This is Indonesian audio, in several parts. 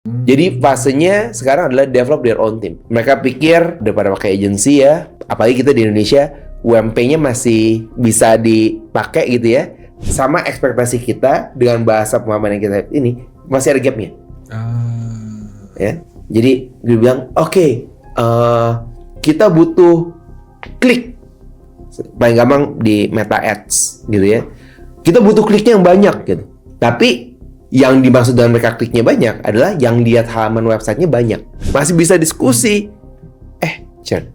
Jadi fasenya sekarang adalah develop their own team. Mereka pikir daripada pakai agency ya, apalagi kita di Indonesia, UMP-nya masih bisa dipakai gitu ya. Sama ekspektasi kita dengan bahasa pemahaman yang kita ini masih ada gapnya. Ya, jadi gue bilang, oke, kita butuh klik. Paling gampang di Meta Ads gitu ya. Kita butuh kliknya yang banyak gitu. Tapi yang dimaksud dengan mereka kliknya banyak adalah yang lihat halaman websitenya banyak. Masih bisa diskusi. Churn.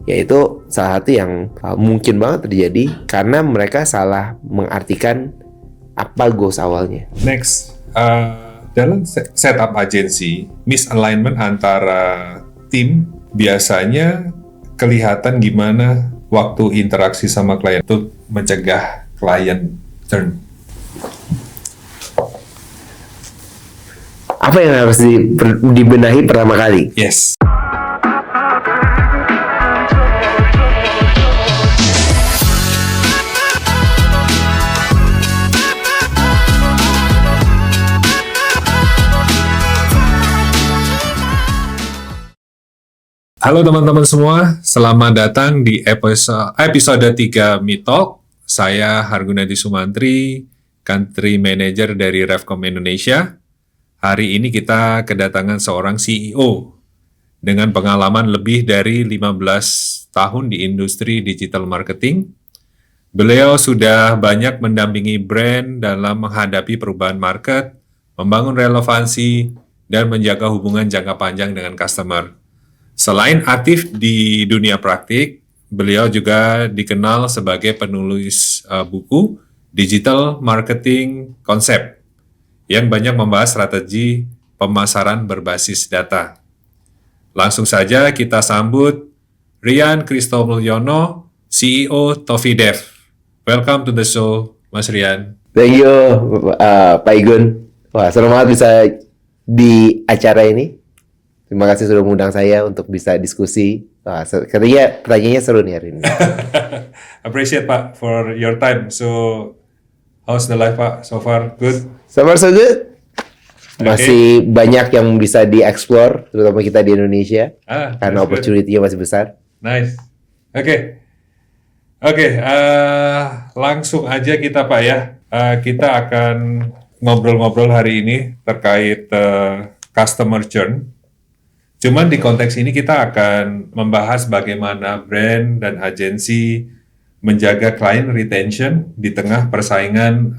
Yaitu salah satu yang mungkin banget terjadi karena mereka salah mengartikan apa goals awalnya. Next, dalam setup agensi, misalignment antara tim biasanya kelihatan gimana waktu interaksi sama klien untuk mencegah klien turn. Apa yang harus dibenahi pertama kali? Yes. Halo teman-teman semua, selamat datang di episode 3 Meetalk. Saya Hargunadi Sumantri, Country Manager dari Revcom Indonesia. Hari ini kita kedatangan seorang CEO dengan pengalaman lebih dari 15 tahun di industri digital marketing. Beliau sudah banyak mendampingi brand dalam menghadapi perubahan market, membangun relevansi, dan menjaga hubungan jangka panjang dengan customer. Selain aktif di dunia praktik, beliau juga dikenal sebagai penulis buku Digital Marketing Concept yang banyak membahas strategi pemasaran berbasis data. Langsung saja kita sambut Rian Kristomulyono, CEO Toffee-Dev. Welcome to the show, Mas Rian. Thank you, Pak Igun. Wah, seru banget bisa di acara ini. Terima kasih sudah mengundang saya untuk bisa diskusi. Wah, katanya pertanyaannya seru nih hari ini. Appreciate Pak for your time. So, how's the life Pak? So far good? So far so good. Masih banyak yang bisa dieksplor, terutama kita di Indonesia. Karena opportunity-nya masih besar. Nice. Oke, langsung aja kita Pak ya. Kita akan ngobrol-ngobrol hari ini terkait customer churn. Cuman di konteks ini kita akan membahas bagaimana brand dan agensi menjaga client retention di tengah persaingan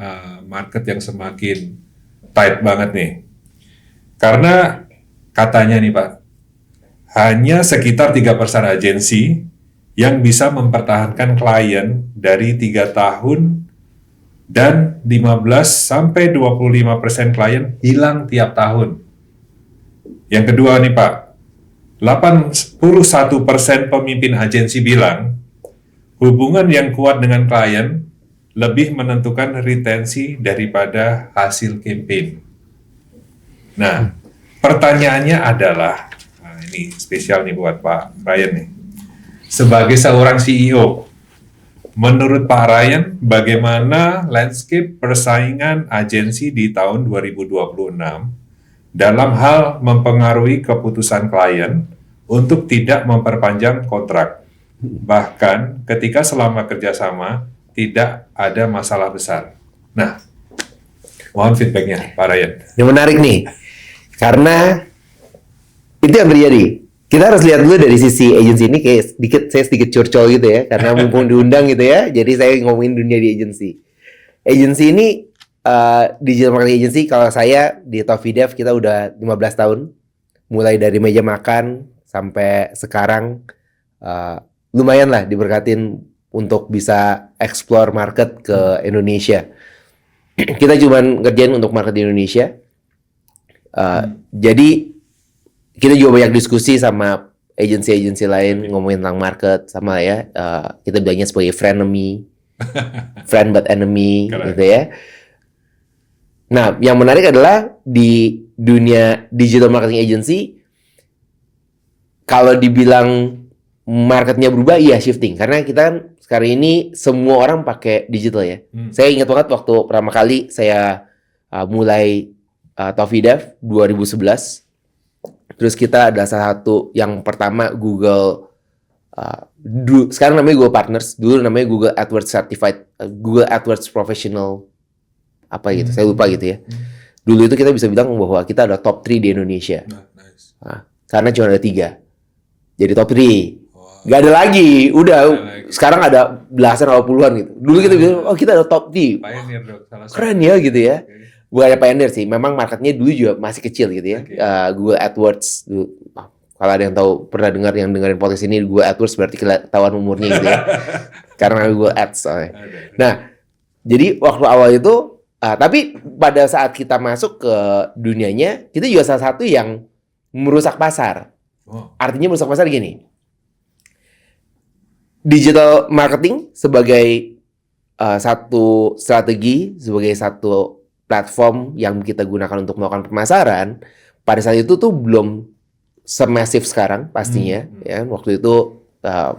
market yang semakin tight banget nih. Karena katanya nih Pak, hanya sekitar 3% agensi yang bisa mempertahankan klien dari 3 tahun dan 15-25% klien hilang tiap tahun. Yang kedua nih Pak, 81% pemimpin agensi bilang hubungan yang kuat dengan klien lebih menentukan retensi daripada hasil campaign. Nah, pertanyaannya adalah, ini spesial nih buat Pak Ryan nih. Sebagai seorang CEO, menurut Pak Ryan, bagaimana landscape persaingan agensi di tahun 2026 dalam hal mempengaruhi keputusan klien untuk tidak memperpanjang kontrak? Bahkan ketika selama kerjasama tidak ada masalah besar. Nah, mohon feedbacknya Pak Ryan. Yang menarik nih, karena itu yang terjadi. Kita harus lihat dulu dari sisi agensi ini, kayak saya sedikit curcol gitu ya, karena mumpung diundang gitu ya, jadi saya ngomongin dunia di agensi. Agensi ini, digital marketing agency, kalau saya di Toffee-Dev kita udah 15 tahun, mulai dari meja makan sampai sekarang, lumayan lah diberkatin untuk bisa explore market ke Indonesia. Kita cuman ngerjain untuk market di Indonesia. Jadi kita juga banyak diskusi sama agensi-agensi lain ngomongin tentang market, sama ya, kita bilangnya sebagai frenemy, friend but enemy gitu ya. Nah, yang menarik adalah di dunia digital marketing agency, kalau dibilang marketnya berubah, iya shifting. Karena kita kan sekarang ini semua orang pakai digital ya. Saya ingat banget waktu pertama kali saya mulai Toffee Dev 2011. Terus kita ada salah satu yang pertama Google, sekarang namanya Google Partners, dulu namanya Google AdWords Certified, Google AdWords Professional, apa gitu, saya lupa gitu ya. Dulu itu kita bisa bilang bahwa kita ada top 3 di Indonesia. Nice. Karena cuma ada 3. Jadi top 3. Wow. Gak ada lagi, udah. Gak ada lagi. Sekarang ada belasan atau puluhan gitu. Dulu kita bilang, oh kita ada top 3. Pioneer dong, salah satu. Keren ya gitu ya. Oke. Bukan ada pioneer sih, memang marketnya dulu juga masih kecil gitu ya. Oke. Google AdWords, kalau ada yang tahu pernah dengerin podcast ini, Google AdWords berarti ketahuan umurnya gitu ya. Karena Google Ads soalnya. Ada. Nah, jadi waktu awal itu, tapi pada saat kita masuk ke dunianya, kita juga salah satu yang merusak pasar. Oh. Artinya merusak pasar gini. Digital marketing sebagai satu strategi, sebagai satu platform yang kita gunakan untuk melakukan pemasaran, pada saat itu tuh belum semasif sekarang pastinya. Ya, waktu itu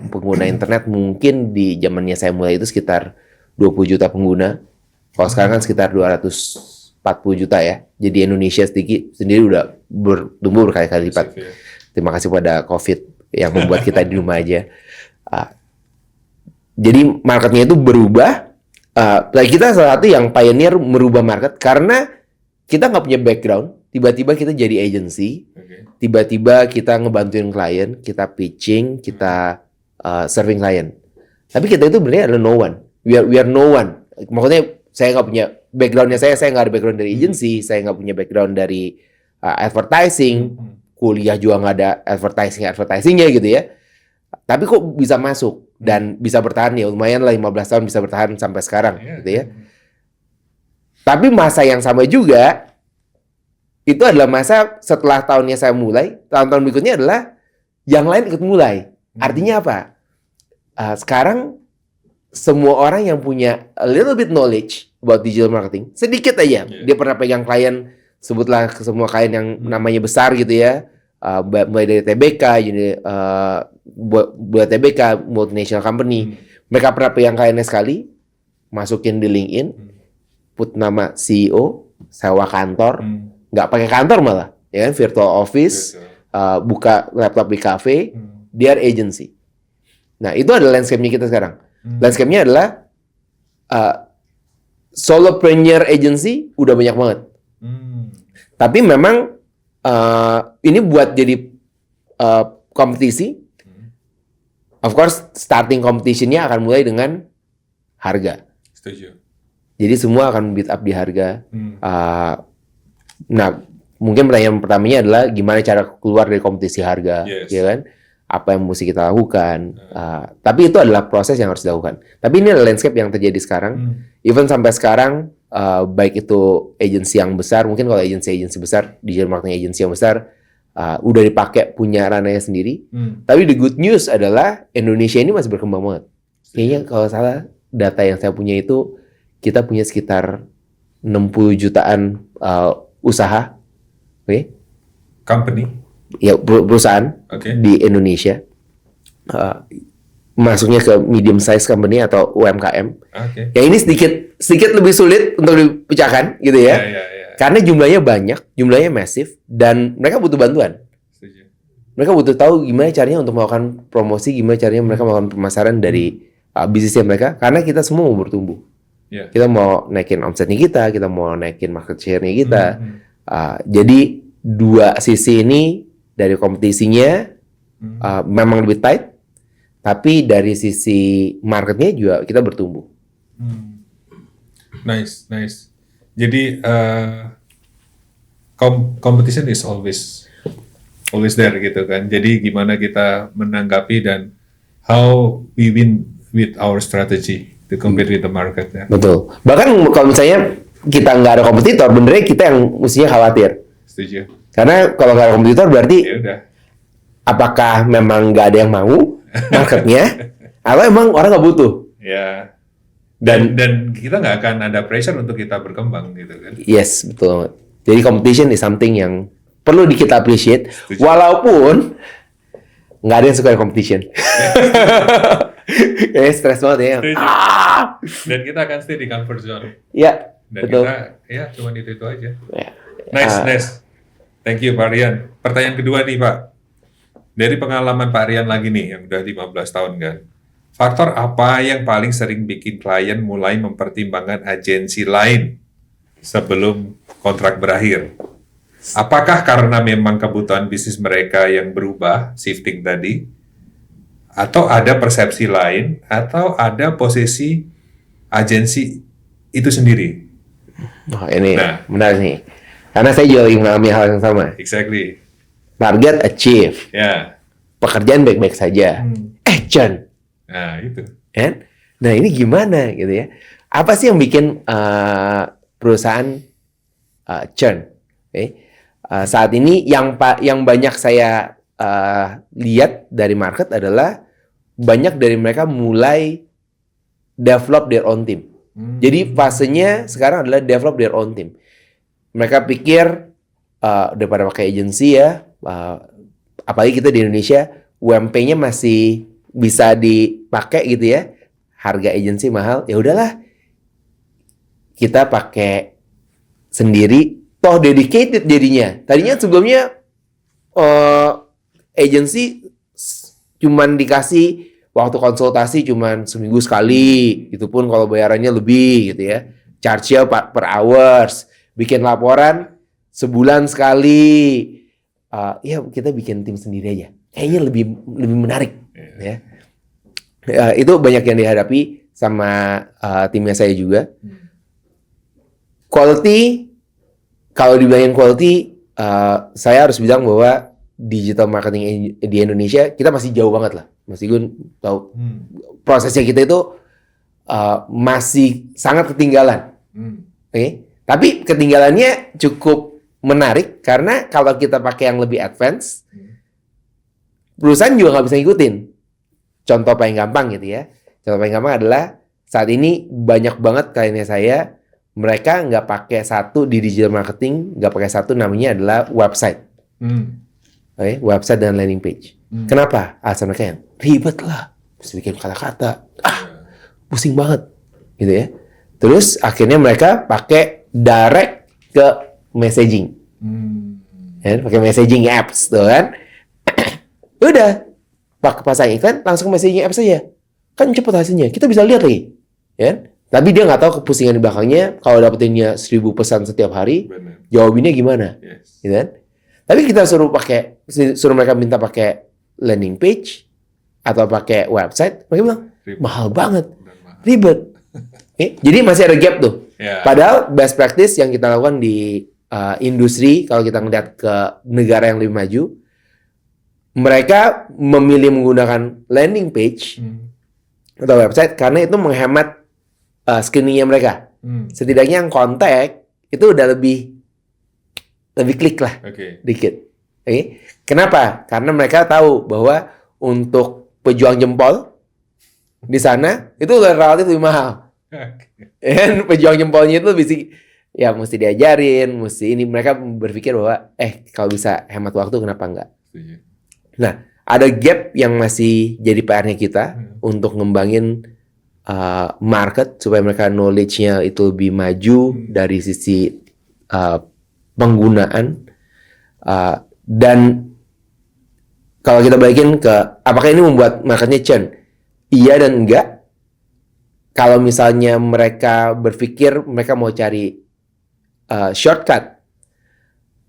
pengguna internet mungkin di zamannya saya mulai itu sekitar 20 juta pengguna. Kalau sekarang kan sekitar 240 juta ya. Jadi Indonesia sendiri udah bertumbuh berkali-kali lipat. Ya. Terima kasih pada COVID yang membuat kita di rumah aja. Jadi marketnya itu berubah. Kita salah satu yang pioneer merubah market karena kita nggak punya background. Tiba-tiba kita jadi agency. Oke. Tiba-tiba kita ngebantuin klien, kita pitching, kita serving klien. Tapi kita itu sebenarnya adalah no one. We are no one. Maksudnya saya nggak punya backgroundnya, saya nggak ada background dari agency, saya nggak punya background dari advertising, kuliah juga nggak ada advertisingnya gitu ya. Tapi kok bisa masuk dan bisa bertahan ya, lumayan lah 15 tahun bisa bertahan sampai sekarang gitu ya. Tapi masa yang sama juga itu adalah masa setelah tahunnya saya mulai, tahun-tahun berikutnya adalah yang lain ikut mulai. Artinya apa? Sekarang semua orang yang punya a little bit knowledge about digital marketing, sedikit aja, dia pernah pegang klien, sebutlah semua klien yang namanya besar gitu ya, mulai dari TBK, buat TBK, multinational company, mereka pernah pegang kliennya sekali, masukin di LinkedIn, put nama CEO, sewa kantor, nggak pakai kantor malah, ya kan, virtual office, buka laptop di cafe, dia agency. Nah itu adalah landscape-nya kita sekarang. Landscape-nya adalah solopreneur agency udah banyak banget. Tapi memang ini buat jadi kompetisi. Of course starting competition-nya akan mulai dengan harga. Setuju. Jadi semua akan beat up di harga. Nah mungkin pertanyaan pertamanya adalah gimana cara keluar dari kompetisi harga, ya kan? Apa yang mesti kita lakukan. Tapi itu adalah proses yang harus dilakukan. Tapi ini adalah landscape yang terjadi sekarang. Even sampai sekarang, baik itu agensi yang besar, mungkin kalau agensi besar, digital marketing agensi yang besar, udah dipakai punya ranahnya sendiri. Tapi the good news adalah Indonesia ini masih berkembang banget. Kayaknya kalau salah, data yang saya punya itu, kita punya sekitar 60 jutaan usaha. Oke? Company? Ya, perusahaan di Indonesia, masuknya ke medium size company atau UMKM. Ya ini sedikit lebih sulit untuk dipecahkan gitu ya. Karena jumlahnya banyak, jumlahnya masif, dan mereka butuh bantuan. Mereka butuh tahu gimana caranya untuk melakukan promosi, gimana caranya mereka melakukan pemasaran dari bisnisnya mereka. Karena kita semua mau bertumbuh. Kita mau naikin omsetnya kita mau naikin market share-nya kita. Jadi dua sisi ini dari kompetisinya memang lebih tight, tapi dari sisi marketnya juga kita bertumbuh. Nice. Jadi competition is always there gitu kan. Jadi gimana kita menanggapi dan how we win with our strategy to compete with the market ya. Betul. Bahkan kalau misalnya kita nggak ada kompetitor, benernya kita yang mestinya khawatir. Setuju. Karena kalau nggak ada kompetitor berarti Ya udah. apakah memang nggak ada yang mau marketnya, atau emang orang nggak butuh? Ya. Dan kita nggak akan ada pressure untuk kita berkembang gitu kan. Yes, betul. Jadi competition is something yang perlu kita appreciate, Setuju. walaupun nggak ada yang suka competition. Kayaknya stres banget ya. Setuju. Dan kita akan stay di comfort zone. Ya, Dan betul. kita ya cuma itu aja. Ya. Nice. Thank you Pak Rian. Pertanyaan kedua nih Pak. Dari pengalaman Pak Rian lagi nih, yang udah 15 tahun kan. Faktor apa yang paling sering bikin klien mulai mempertimbangkan agensi lain sebelum kontrak berakhir? Apakah karena memang kebutuhan bisnis mereka yang berubah, shifting tadi? Atau ada persepsi lain? Atau ada posisi agensi itu sendiri? Oh, ini menarik nih. Karena saya juga lagi mengalami hal yang sama. Exactly. Target achieve. Ya. Pekerjaan baik-baik saja. Churn. Nah, itu. Kan? Nah, ini gimana gitu ya? Apa sih yang bikin perusahaan churn? Okay? Saat ini yang banyak saya lihat dari market adalah banyak dari mereka mulai develop their own team. Jadi fasenya sekarang adalah develop their own team. Mereka pikir daripada pakai agensi ya, apalagi kita di Indonesia, UMP-nya masih bisa dipakai gitu ya. Harga agensi mahal, ya udahlah. Kita pakai sendiri, toh dedicated jadinya. Tadinya sebelumnya agensi cuman dikasih waktu konsultasi cuman seminggu sekali, itu pun kalau bayarannya lebih gitu ya. Charge-nya per hours, bikin laporan sebulan sekali. Ya kita bikin tim sendiri aja. Kayaknya lebih menarik ya. Itu banyak yang dihadapi sama timnya saya juga. Quality, kalau dibilangin quality, saya harus bilang bahwa digital marketing di Indonesia kita masih jauh banget lah. Meskipun tahu prosesnya kita itu masih sangat ketinggalan. Okay? Tapi ketinggalannya cukup menarik karena kalau kita pakai yang lebih advance, perusahaan juga nggak bisa ngikutin. Contoh paling gampang gitu ya. Contoh paling gampang adalah saat ini banyak banget kliennya saya, mereka nggak pakai satu di digital marketing, nggak pakai satu, namanya adalah website. Okay? Website dan landing page. Kenapa? Alasan mereka yang ribet lah, mesti bikin kata-kata, pusing banget, gitu ya. Terus akhirnya mereka pakai direct ke messaging, ya, pakai messaging apps, tuh kan? Udah, pasang iklan langsung messaging apps saja, kan cepet hasilnya. Kita bisa lihat lagi, ya. Tapi dia nggak tahu kepusingan di belakangnya. Kalau dapetinnya 1000 pesan setiap hari, jawabinnya gimana, gitu kan? Tapi kita suruh mereka minta pakai landing page atau pakai website, mereka bilang mahal banget, ribet. Jadi masih ada gap tuh. Padahal best practice yang kita lakukan di industri, kalau kita ngeliat ke negara yang lebih maju, mereka memilih menggunakan landing page atau website karena itu menghemat screeningnya mereka. Setidaknya yang kontak itu udah lebih klik lah, dikit. Kenapa? Karena mereka tahu bahwa untuk pejuang jempol di sana itu relatif lebih mahal. Dan pejuang jempolnya itu mesti diajarin, mesti ini. Mereka berpikir bahwa kalau bisa hemat waktu kenapa enggak? Nah, ada gap yang masih jadi PR-nya kita untuk ngembangin market supaya mereka knowledge-nya itu lebih maju dari sisi penggunaan. Dan kalau kita balikin ke apakah ini membuat marketnya churn? Iya dan enggak. Kalau misalnya mereka berpikir mereka mau cari shortcut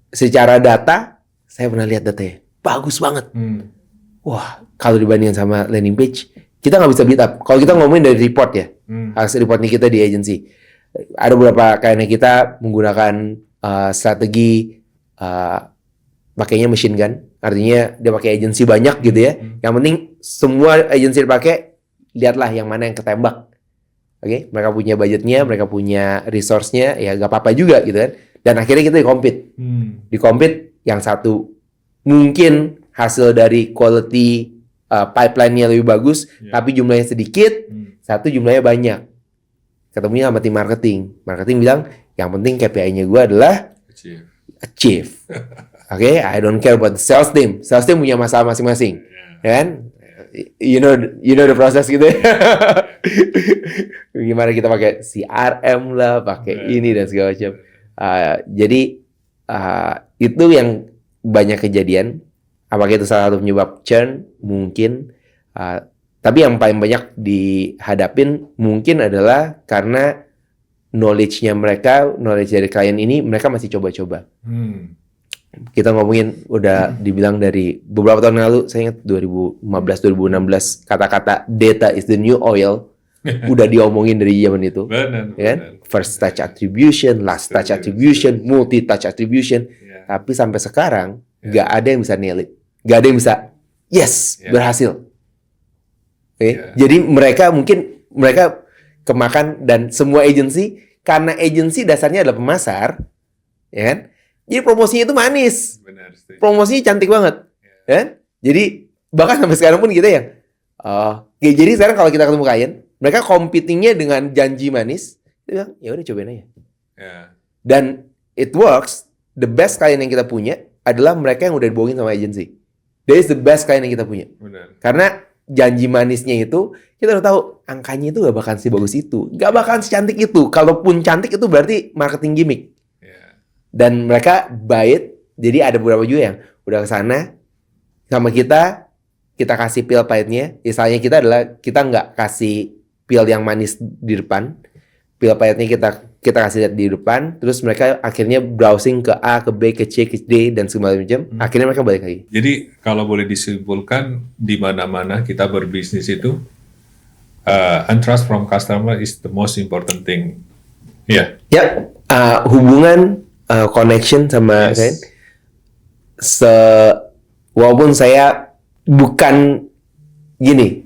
secara data, saya pernah lihat datanya bagus banget. Wah, kalau dibandingkan sama landing page, kita nggak bisa beat up. Kalau kita ngomongin dari report ya, hasil reportnya kita di agency, ada beberapa kayaknya kita menggunakan strategi pakainya machine gun, artinya dia pakai agensi banyak gitu ya. Yang penting semua agensi dipakai, lihatlah yang mana yang ketembak. Mereka punya budgetnya, mereka punya resource-nya, ya gak apa-apa juga gitu kan. Dan akhirnya kita di-compete yang satu mungkin hasil dari quality pipeline-nya lebih bagus, tapi jumlahnya sedikit, satu jumlahnya banyak. Ketemunya sama tim marketing. Marketing bilang, yang penting KPI-nya gue adalah achieve. I don't care about the sales team. Sales team punya masalah masing-masing, kan? You know the process gitu. Gimana kita pakai CRM lah, pakai ini dan segala macam. Jadi Itu yang banyak kejadian. Apakah itu salah satu penyebab churn? Mungkin. Tapi yang paling banyak dihadapin mungkin adalah karena knowledge dari klien ini mereka masih coba-coba. Kita ngomongin udah dibilang dari beberapa tahun lalu, saya ingat 2015-2016 kata-kata data is the new oil udah diomongin dari zaman itu. Benar. Kan? First touch attribution, last touch attribution, multi touch attribution. Tapi sampai sekarang nggak ada yang bisa nail it. Nggak ada yang bisa berhasil. Jadi mereka kemakan, dan semua agency, karena agency dasarnya adalah pemasar, ya kan? Jadi promosinya itu manis. Benar. Promosinya cantik banget. Ya? Jadi bahkan sampai sekarang pun kita jadi sekarang kalau kita ketemu klien, mereka competingnya dengan janji manis, kita bilang, ya udah cobain aja. Dan it works. The best klien yang kita punya adalah mereka yang udah dibohongin sama agency. That is the best klien yang kita punya. Benar. Karena janji manisnya itu, kita udah tahu angkanya itu gak bakalan sebagus itu, gak bakalan secantik itu. Kalaupun cantik itu berarti marketing gimmick. Dan mereka buy it. Jadi ada beberapa juga yang udah kesana sama kita kasih pil pahitnya. Misalnya kita nggak kasih pil yang manis di depan, pil pahitnya kita kasih lihat di depan. Terus mereka akhirnya browsing ke A, ke B, ke C, ke D dan segala macam. Akhirnya mereka balik lagi. Jadi kalau boleh disimpulkan, di mana-mana kita berbisnis itu, and trust from customer is the most important thing. Ya. Hubungan, connection sama klien. Walaupun saya bukan gini,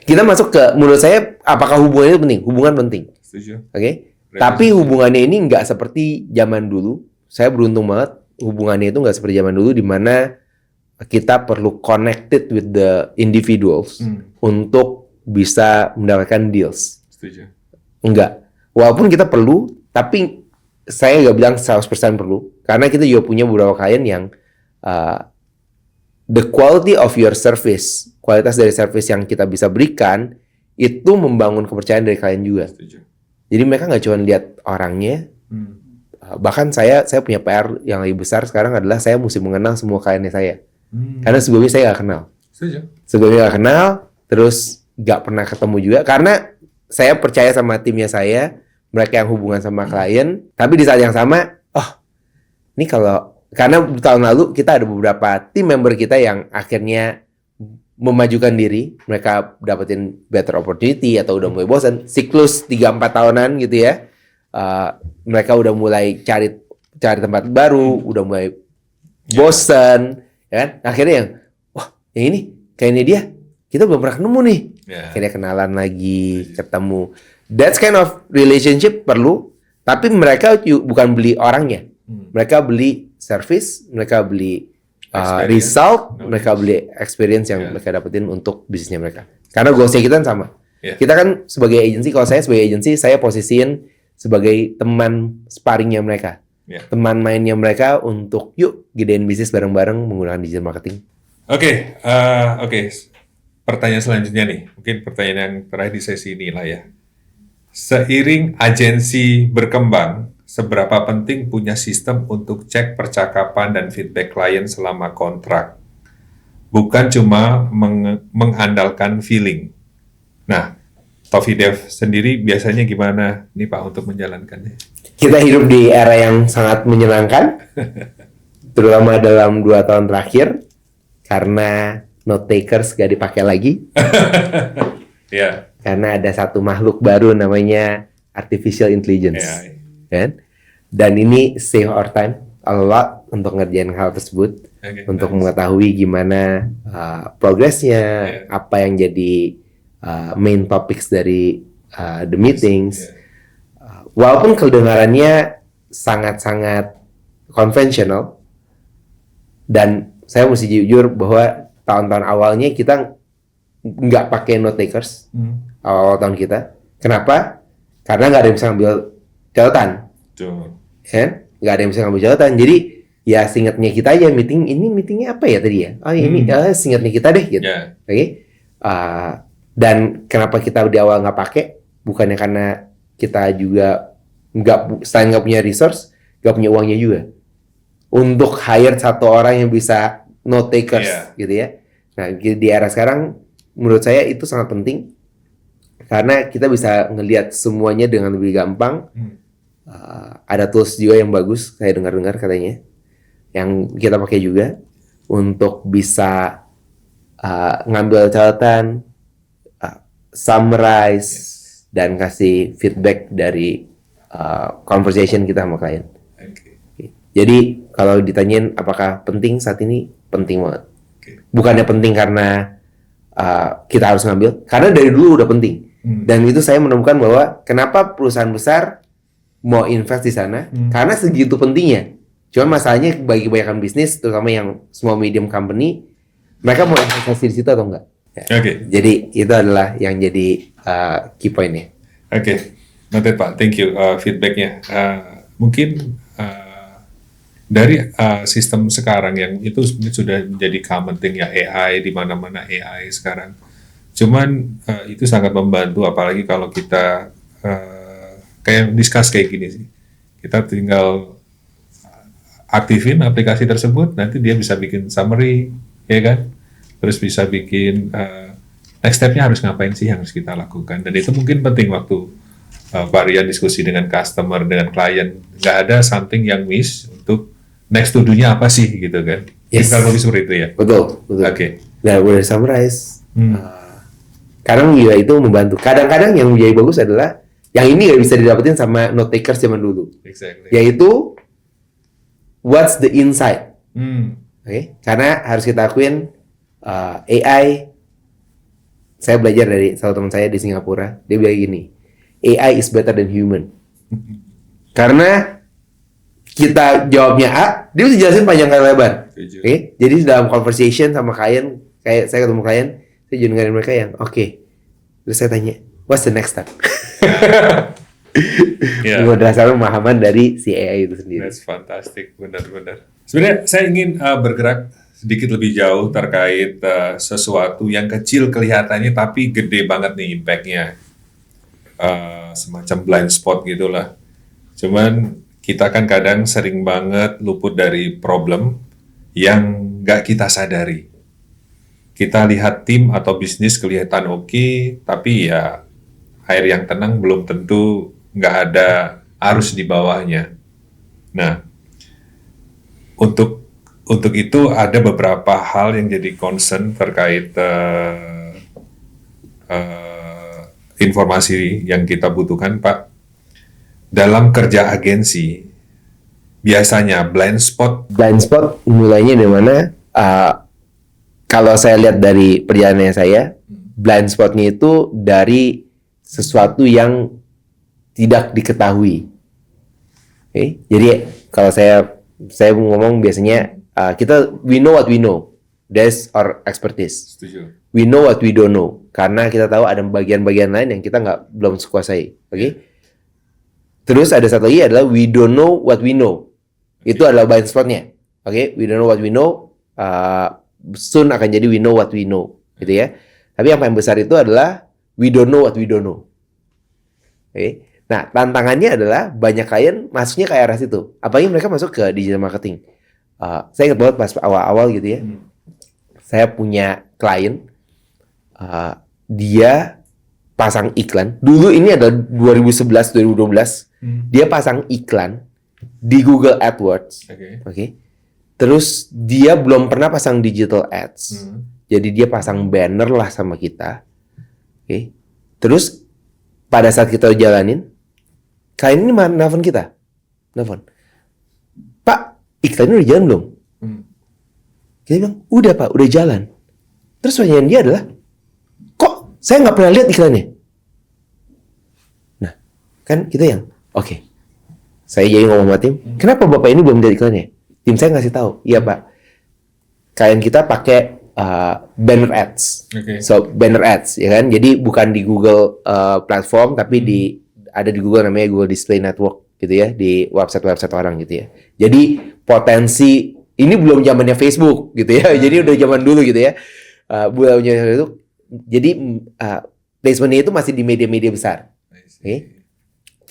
kita masuk ke, menurut saya apakah hubungan itu penting? Hubungan penting. Setuju. Oke. Tapi hubungannya ini nggak seperti zaman dulu. Saya beruntung banget hubungannya itu nggak seperti zaman dulu, di mana kita perlu connected with the individuals untuk bisa mendapatkan deals. Setuju. Enggak. Walaupun kita perlu, tapi saya nggak bilang 100% perlu. Karena kita juga punya beberapa klien yang the quality of your service, kualitas dari service yang kita bisa berikan, itu membangun kepercayaan dari klien juga. Setuju. Jadi mereka nggak cuma lihat orangnya. Bahkan saya punya PR yang lebih besar sekarang adalah saya mesti mengenal semua kliennya saya. Karena sebelumnya saya nggak kenal. Setuju. Sebelumnya nggak kenal, terus nggak pernah ketemu juga. Karena saya percaya sama timnya saya, mereka yang hubungan sama klien. Tapi di saat yang sama, ini karena tahun lalu kita ada beberapa tim member kita yang akhirnya memajukan diri, mereka dapetin better opportunity atau udah mulai bosan, siklus 3-4 tahunan gitu ya. Mereka udah mulai cari tempat baru, udah mulai bosan, ya kan? Akhirnya yang ini kayaknya dia, kita belum pernah ketemu nih. Akhirnya kenalan lagi, ketemu. That kind of relationship perlu, tapi mereka bukan beli orangnya. Mereka beli service, mereka beli result, mereka beli experience yang mereka dapetin untuk bisnisnya mereka. Karena goalsnya kita kan sama. Kita kan sebagai agency, kalau saya sebagai agency, saya posisiin sebagai teman sparringnya mereka. Teman mainnya mereka untuk yuk gedein bisnis bareng-bareng menggunakan digital marketing. Oke. Pertanyaan selanjutnya nih, mungkin pertanyaan yang terakhir di sesi ini lah ya. Seiring agensi berkembang, seberapa penting punya sistem untuk cek percakapan dan feedback klien selama kontrak? Bukan cuma mengandalkan feeling. Nah, Tofi Dev sendiri biasanya gimana nih Pak untuk menjalankannya? Kita hidup di era yang sangat menyenangkan, terutama dalam 2 tahun terakhir, karena note takers gak dipakai lagi. Karena ada satu makhluk baru namanya artificial intelligence. Kan? Dan ini save our time a lot untuk ngerjain hal tersebut, untuk mengetahui gimana progresnya, apa yang jadi main topics dari the meetings. Walaupun kedengarannya sangat-sangat konvensional, dan saya mesti jujur bahwa tahun-tahun awalnya kita nggak pakai note takers awal tahun kita. Kenapa? Karena nggak ada yang bisa ngambil catatan. Nggak ada yang bisa ngambil catatan. Jadi ya seingatnya kita aja, meetingnya apa ya tadi ya? Ini seingatnya kita deh gitu. Dan kenapa kita di awal nggak pakai? Bukannya karena kita juga selain nggak punya resource, nggak punya uangnya juga. untuk hire satu orang yang bisa note takers Iya. gitu ya. Nah, di era sekarang menurut saya itu sangat penting karena kita bisa ngelihat semuanya dengan lebih gampang. Ada tools juga yang bagus, saya dengar-dengar katanya, yang kita pakai juga untuk bisa ngambil catatan, summarize, dan kasih feedback dari conversation kita sama klien. Okay. Jadi kalau ditanyain apakah penting saat ini, penting banget. Okay. Bukannya penting karena kita harus ngambil, karena dari dulu udah penting. Dan itu saya menemukan bahwa kenapa perusahaan besar mau invest di sana, karena segitu pentingnya. Cuman masalahnya bagi kebanyakan bisnis, terutama yang small medium company, mereka mau investasi di situ atau enggak? Ya. Oke. Jadi itu adalah yang jadi key point-nya. Oke, noted Pak, thank you feedbacknya. Mungkin dari sistem sekarang yang itu sudah menjadi common thing ya, AI, di mana-mana AI sekarang. Cuman itu sangat membantu, apalagi kalau kita kayak discuss kayak gini sih. Kita tinggal aktifin aplikasi tersebut, nanti dia bisa bikin summary, ya kan? Terus bisa bikin next step-nya harus ngapain sih yang harus kita lakukan. Dan itu mungkin penting waktu Pak Rian diskusi dengan customer, dengan klien. Nggak ada something yang miss untuk next to do-nya apa sih gitu kan. Yes. Kita lebih seperti itu ya. Betul. Oke. Nah, udah summarize. Kadang juga itu membantu. Kadang-kadang yang menjadi bagus adalah yang ini nggak bisa didapetin sama note takers zaman dulu. Exactly. Yaitu what's the insight. Oke. Karena harus kita akuin AI. Saya belajar dari salah teman saya di Singapura. Dia bilang gini, AI is better than human. Karena kita jawabnya A, dia bisa jelasin panjang kali lebar. Oke. Jadi dalam conversation sama klien, kayak saya ketemu klien, saya juga dengerin mereka yang oke. Terus saya tanya, what's the next step? Berdasarkan pemahaman dari si AI itu sendiri. That's fantastic, benar-benar. Sebenarnya saya ingin bergerak sedikit lebih jauh terkait sesuatu yang kecil kelihatannya tapi gede banget nih impact-nya. Semacam blind spot gitulah. Cuman kita kan kadang sering banget luput dari problem yang nggak kita sadari. Kita lihat tim atau bisnis kelihatan oke, tapi ya air yang tenang belum tentu nggak ada arus di bawahnya. Nah, untuk itu ada beberapa hal yang jadi concern terkait informasi yang kita butuhkan, Pak. Dalam kerja agensi, biasanya blind spot mulainya dari mana? Kalau saya lihat dari perjalanannya saya, blind spotnya itu dari sesuatu yang tidak diketahui. Okay? Jadi kalau saya ngomong biasanya we know what we know. That's our expertise. Setuju. We know what we don't know. Karena kita tahu ada bagian-bagian lain yang kita belum kuasai. Oke? Okay? Terus ada satu lagi adalah we don't know what we know. Okay. Itu adalah blind spotnya. Oke? Okay? We don't know what we know. Soon akan jadi we know what we know. Gitu ya. Tapi yang paling besar itu adalah we don't know what we don't know. Oke? Okay? Nah, tantangannya adalah banyak klien masuknya ke arah situ. Apalagi mereka masuk ke digital marketing. Saya ingat banget pas awal-awal gitu ya. Saya punya klien, dia pasang iklan. Dulu ini adalah 2011-2012. Dia pasang iklan di Google AdWords. Okay. Terus dia belum pernah pasang digital ads. Jadi dia pasang banner lah sama kita. Okay. Terus pada saat kita jalanin, klien ini nelfon kita. Pak, iklannya udah jalan belum? Kita bilang, udah Pak, udah jalan. Terus pertanyaan dia adalah, kok saya nggak pernah lihat iklannya? Nah, kan kita yang, oke. Saya jadi ngomong sama tim, kenapa Bapak ini belum lihat iklannya? Tim saya ngasih tahu, iya Pak. Klien kita pakai banner ads. So, banner ads, ya kan? Jadi bukan di Google platform, tapi ada di Google namanya Google Display Network gitu ya, di website-website orang gitu ya. Jadi potensi ini belum zamannya Facebook gitu ya. Jadi udah zaman dulu gitu ya. Belum zaman itu. Jadi placementnya itu masih di media-media besar. Okay?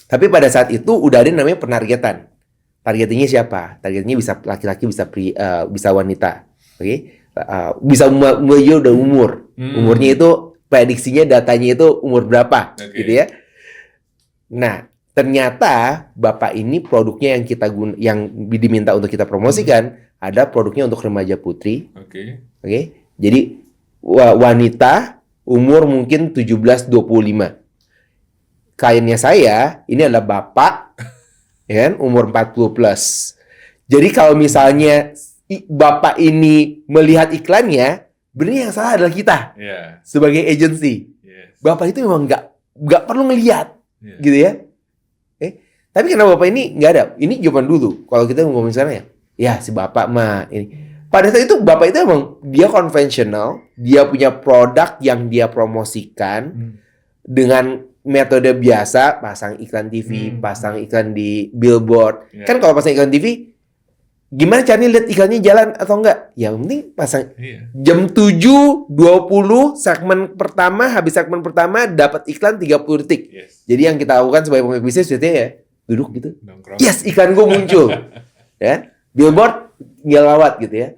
Tapi pada saat itu udah ada namanya penargetan. targetingnya siapa? Targetnya bisa laki-laki, bisa wanita. Oke. Bisa udah umur. Umurnya itu prediksinya datanya itu umur berapa gitu ya. Nah, ternyata Bapak ini produknya yang diminta untuk kita promosikan ada produknya untuk remaja putri. Oke. Jadi wanita umur mungkin 17-25. Kliennya saya ini adalah bapak ya kan, umur 40 plus. Jadi kalau misalnya Bapak ini melihat iklannya, benar yang salah adalah kita sebagai agency. Bapak itu memang nggak perlu ngelihat, gitu ya. Tapi kenapa Bapak ini nggak ada? Ini zaman dulu. Kalau kita ngomongin sekarang ya si Bapak mah ini. Pada saat itu Bapak itu emang dia konvensional, dia punya produk yang dia promosikan dengan metode biasa, pasang iklan TV, pasang iklan di billboard. Kan kalau pasang iklan TV gimana caranya lihat iklannya jalan atau enggak? Yang penting pasang jam 7.20 segmen pertama, habis segmen pertama dapat iklan 30 detik. Jadi yang kita lakukan sebagai pemilik bisnis biasanya ya duduk gitu. Yes, iklan gue muncul. Ya. Billboard nggak lewat gitu ya.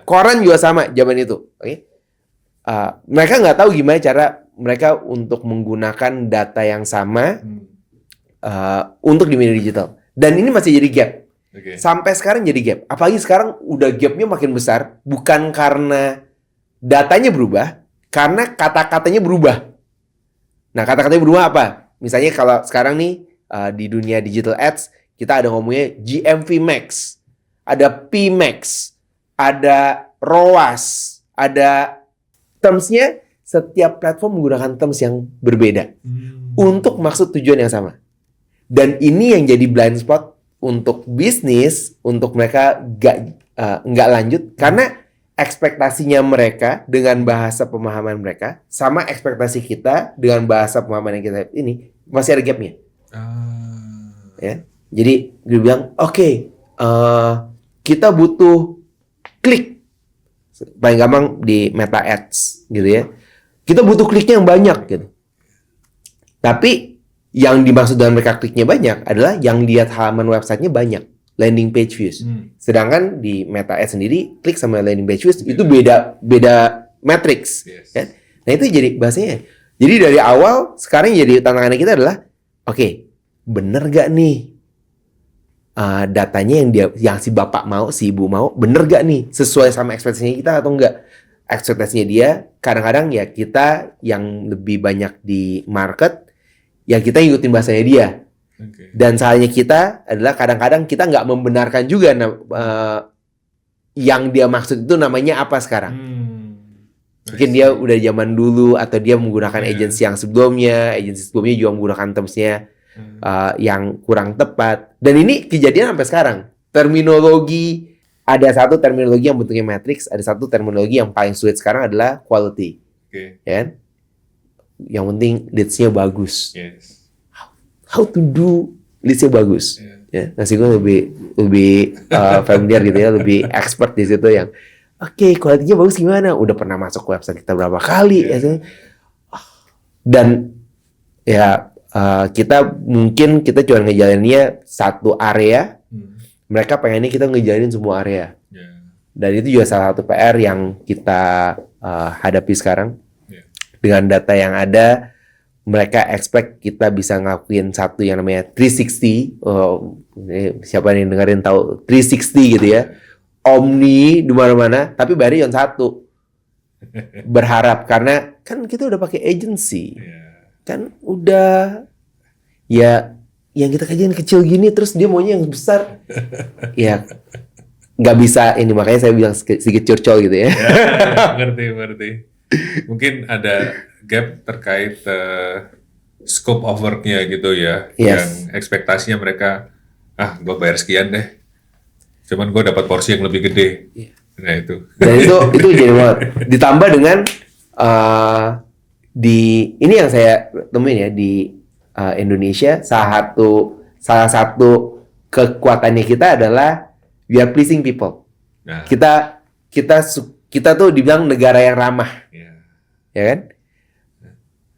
Koran juga sama zaman itu. Mereka nggak tahu gimana cara mereka untuk menggunakan data yang sama untuk di media digital. Dan ini masih jadi gap. Sampai sekarang jadi gap. Apalagi sekarang udah gapnya makin besar. Bukan karena datanya berubah, karena kata-katanya berubah. Nah, kata-katanya berubah apa? Misalnya kalau sekarang nih di dunia digital ads, kita ada ngomongnya GMV Max, ada P Max, ada ROAS, ada terms-nya. Setiap platform menggunakan terms yang berbeda untuk maksud tujuan yang sama. Dan ini yang jadi blind spot untuk bisnis, untuk mereka nggak lanjut karena ekspektasinya mereka dengan bahasa pemahaman mereka sama ekspektasi kita dengan bahasa pemahaman yang kita ini masih ada gapnya. Ya, jadi dia bilang kita butuh klik, paling gampang di Meta Ads gitu ya. Kita butuh kliknya yang banyak gitu. Tapi yang dimaksud dengan mereka kliknya banyak adalah yang lihat halaman websitenya banyak, landing page views. Sedangkan di Meta Ads sendiri klik sama landing page views itu beda matrix. Kan? Nah itu jadi bahasanya. Jadi dari awal sekarang jadi tantangan kita adalah bener gak nih datanya yang si bapak mau, si ibu mau, bener gak nih sesuai sama ekspektasinya kita atau enggak? Ekspektasinya dia, kadang-kadang ya kita yang lebih banyak di market, ya kita ngikutin bahasanya dia. Dan salahnya kita adalah kadang-kadang kita nggak membenarkan juga yang dia maksud itu namanya apa sekarang. Mungkin dia udah zaman dulu atau dia menggunakan agensi yang sebelumnya, agensi sebelumnya juga menggunakan termsnya yang kurang tepat. Dan ini kejadian sampai sekarang. Terminologi, ada satu terminologi yang bentuknya matrix, ada satu terminologi yang paling sulit sekarang adalah quality. Ya? Yang penting leads-nya bagus. How to do leads-nya bagus. Ya, nasi gue lebih familiar gitu ya, lebih expert di situ yang quality-nya bagus gimana? Udah pernah masuk website kita berapa kali? Ya. Dan ya kita cuma ngejalaninnya satu area. Mereka pengennya kita ngejalanin semua area. Dan itu juga salah satu PR yang kita hadapi sekarang. Dengan data yang ada, mereka expect kita bisa ngelakuin satu yang namanya 360. Siapa yang dengerin tahu 360 gitu ya. Omni di mana-mana, tapi bayarnya cuma satu. Berharap karena kan kita udah pakai agency. Kan udah ya yang kita kajian kecil gini terus dia maunya yang besar. Ya nggak bisa ini, makanya saya bilang sedikit curcol gitu ya. Ngerti. Mungkin ada gap terkait scope of work-nya gitu ya. Yang ekspektasinya mereka, gue bayar sekian deh. Cuman gue dapat porsi yang lebih gede. Nah itu. Dan itu jadi banget. Ditambah dengan ini yang saya temuin ya di Indonesia, salah satu kekuatannya kita adalah we are pleasing people. Kita tuh dibilang negara yang ramah, ya kan?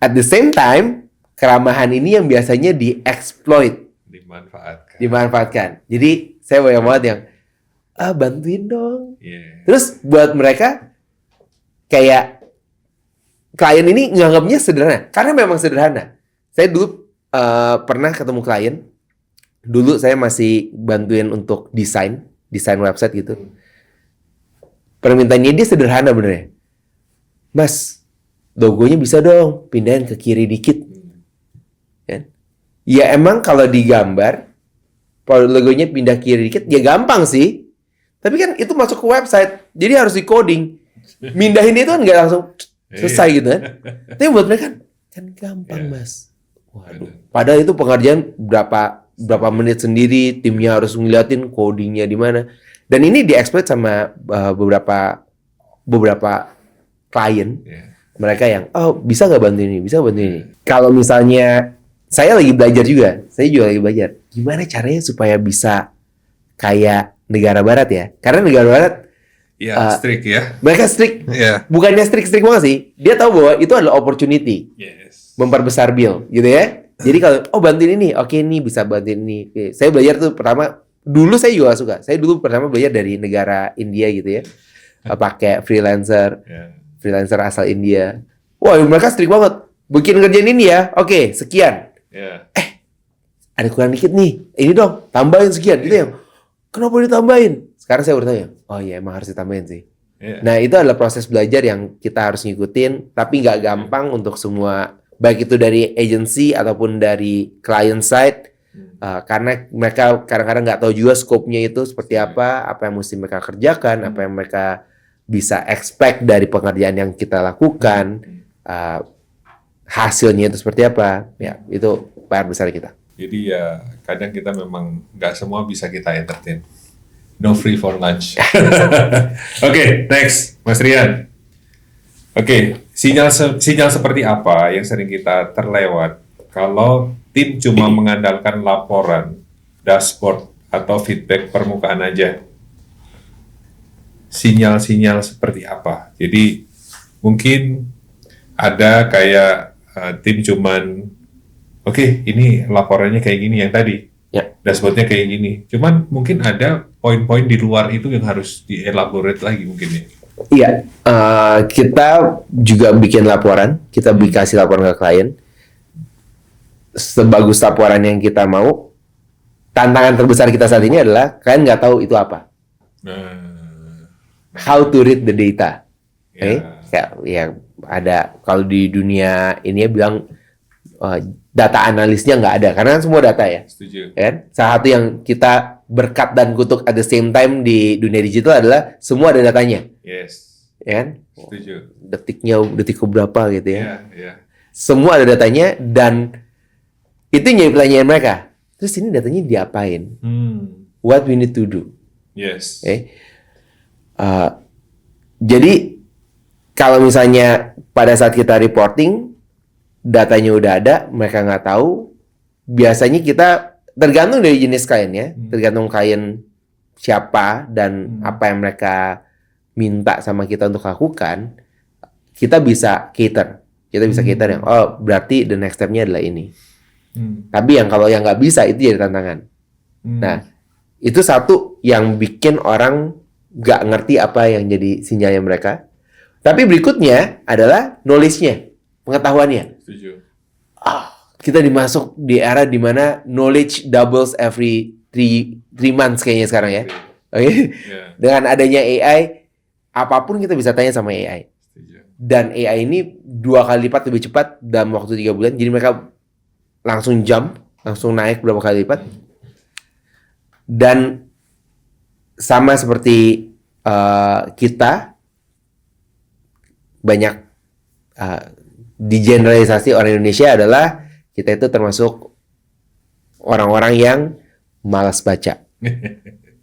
At the same time, keramahan ini yang biasanya dieksploit, dimanfaatkan. Jadi saya banyak banget yang bantuin dong. Yeah. Terus buat mereka kayak klien ini nganggapnya sederhana, karena memang sederhana. Saya dulu pernah ketemu klien. Dulu saya masih bantuin untuk desain website gitu. Permintaannya dia sederhana benernya. Mas, logonya bisa dong pindahin ke kiri dikit. Ya emang kalau digambar, kalau logonya pindah kiri dikit, ya gampang sih. Tapi kan itu masuk ke website, jadi harus di coding. Mindahin itu kan nggak langsung selesai gitu kan. Tapi buat mereka kan gampang mas. Waduh. Padahal itu pengerjaan berapa menit sendiri, timnya harus ngeliatin codingnya di mana. Dan ini di-exploit sama beberapa klien. Mereka yang bisa nggak bantu ini, bisa bantu ini. Kalau misalnya saya lagi belajar juga, saya juga lagi belajar. Gimana caranya supaya bisa kayak negara barat ya? Karena negara barat strict ya. Mereka strict. Yeah. Bukannya strict banget sih. Dia tahu bahwa itu adalah opportunity. Yes. Memperbesar bill, gitu ya. Jadi kalau bantuin ini, oke ini bisa bantuin ini. Oke. Saya belajar tuh pertama, dulu saya juga suka. Saya dulu pertama belajar dari negara India gitu ya. Pakai freelancer asal India. Wah, mereka strict banget. Bikin ngerjain ini ya. Oke, sekian. Yeah. Ada kurang dikit nih. Ini dong, tambahin sekian gitu ya. Kenapa ditambahin? Sekarang saya bertanya, oh iya emang harus ditambahin sih. Yeah. Nah itu adalah proses belajar yang kita harus ngikutin, tapi nggak gampang untuk semua, baik itu dari agency ataupun dari client side, karena mereka kadang-kadang nggak tahu juga scope-nya itu seperti apa yang mesti mereka kerjakan, apa yang mereka bisa expect dari pekerjaan yang kita lakukan, hasilnya itu seperti apa, ya itu PR besar kita. Jadi ya kadang kita memang nggak semua bisa kita entertain. No free for lunch. Oke, next, Mas Rian. Oke, sinyal seperti apa yang sering kita terlewat kalau tim cuma mengandalkan laporan, dashboard, atau feedback permukaan aja? Sinyal-sinyal seperti apa? Jadi mungkin ada kayak tim cuman, oke, ini laporannya kayak gini yang tadi, dashboardnya kayak gini. Cuman mungkin ada poin-poin di luar itu yang harus dielaborate lagi mungkin ya. Iya, kita juga bikin laporan, kita kasih laporan ke klien. Sebagus laporan yang kita mau, tantangan terbesar kita saat ini adalah klien nggak tahu itu apa. How to read the data. Ya ada, kalau di dunia ini ya bilang data analisnya nggak ada, karena kan semua data ya. Setuju. Kan? Salah satu yang kita berkat dan kutuk at the same time di dunia digital adalah semua ada datanya. Yes. Kan? Setuju. Detik berapa gitu ya. Yeah. Semua ada datanya dan itu jadi pertanyaan mereka. Terus ini datanya diapain? What we need to do? Yes. Jadi kalau misalnya pada saat kita reporting datanya udah ada, mereka nggak tahu, biasanya kita tergantung dari jenis kliennya, tergantung klien siapa dan apa yang mereka minta sama kita untuk lakukan, kita bisa cater. Kita bisa cater yang, berarti the next step-nya adalah ini. Tapi yang kalau yang nggak bisa, itu jadi tantangan. Nah, itu satu yang bikin orang nggak ngerti apa yang jadi sinyalnya mereka. Tapi berikutnya adalah knowledge-nya, pengetahuannya. Setuju. Kita dimasuk di era di mana knowledge doubles every 3 months kayaknya sekarang ya. Oke? Yeah. Dengan adanya AI, apapun kita bisa tanya sama AI. Setuju. Dan AI ini 2 kali lipat lebih cepat dalam waktu 3 bulan. Jadi mereka langsung jump, langsung naik berapa kali lipat. Dan sama seperti kita, banyak di generalisasi orang Indonesia adalah kita itu termasuk orang-orang yang malas baca,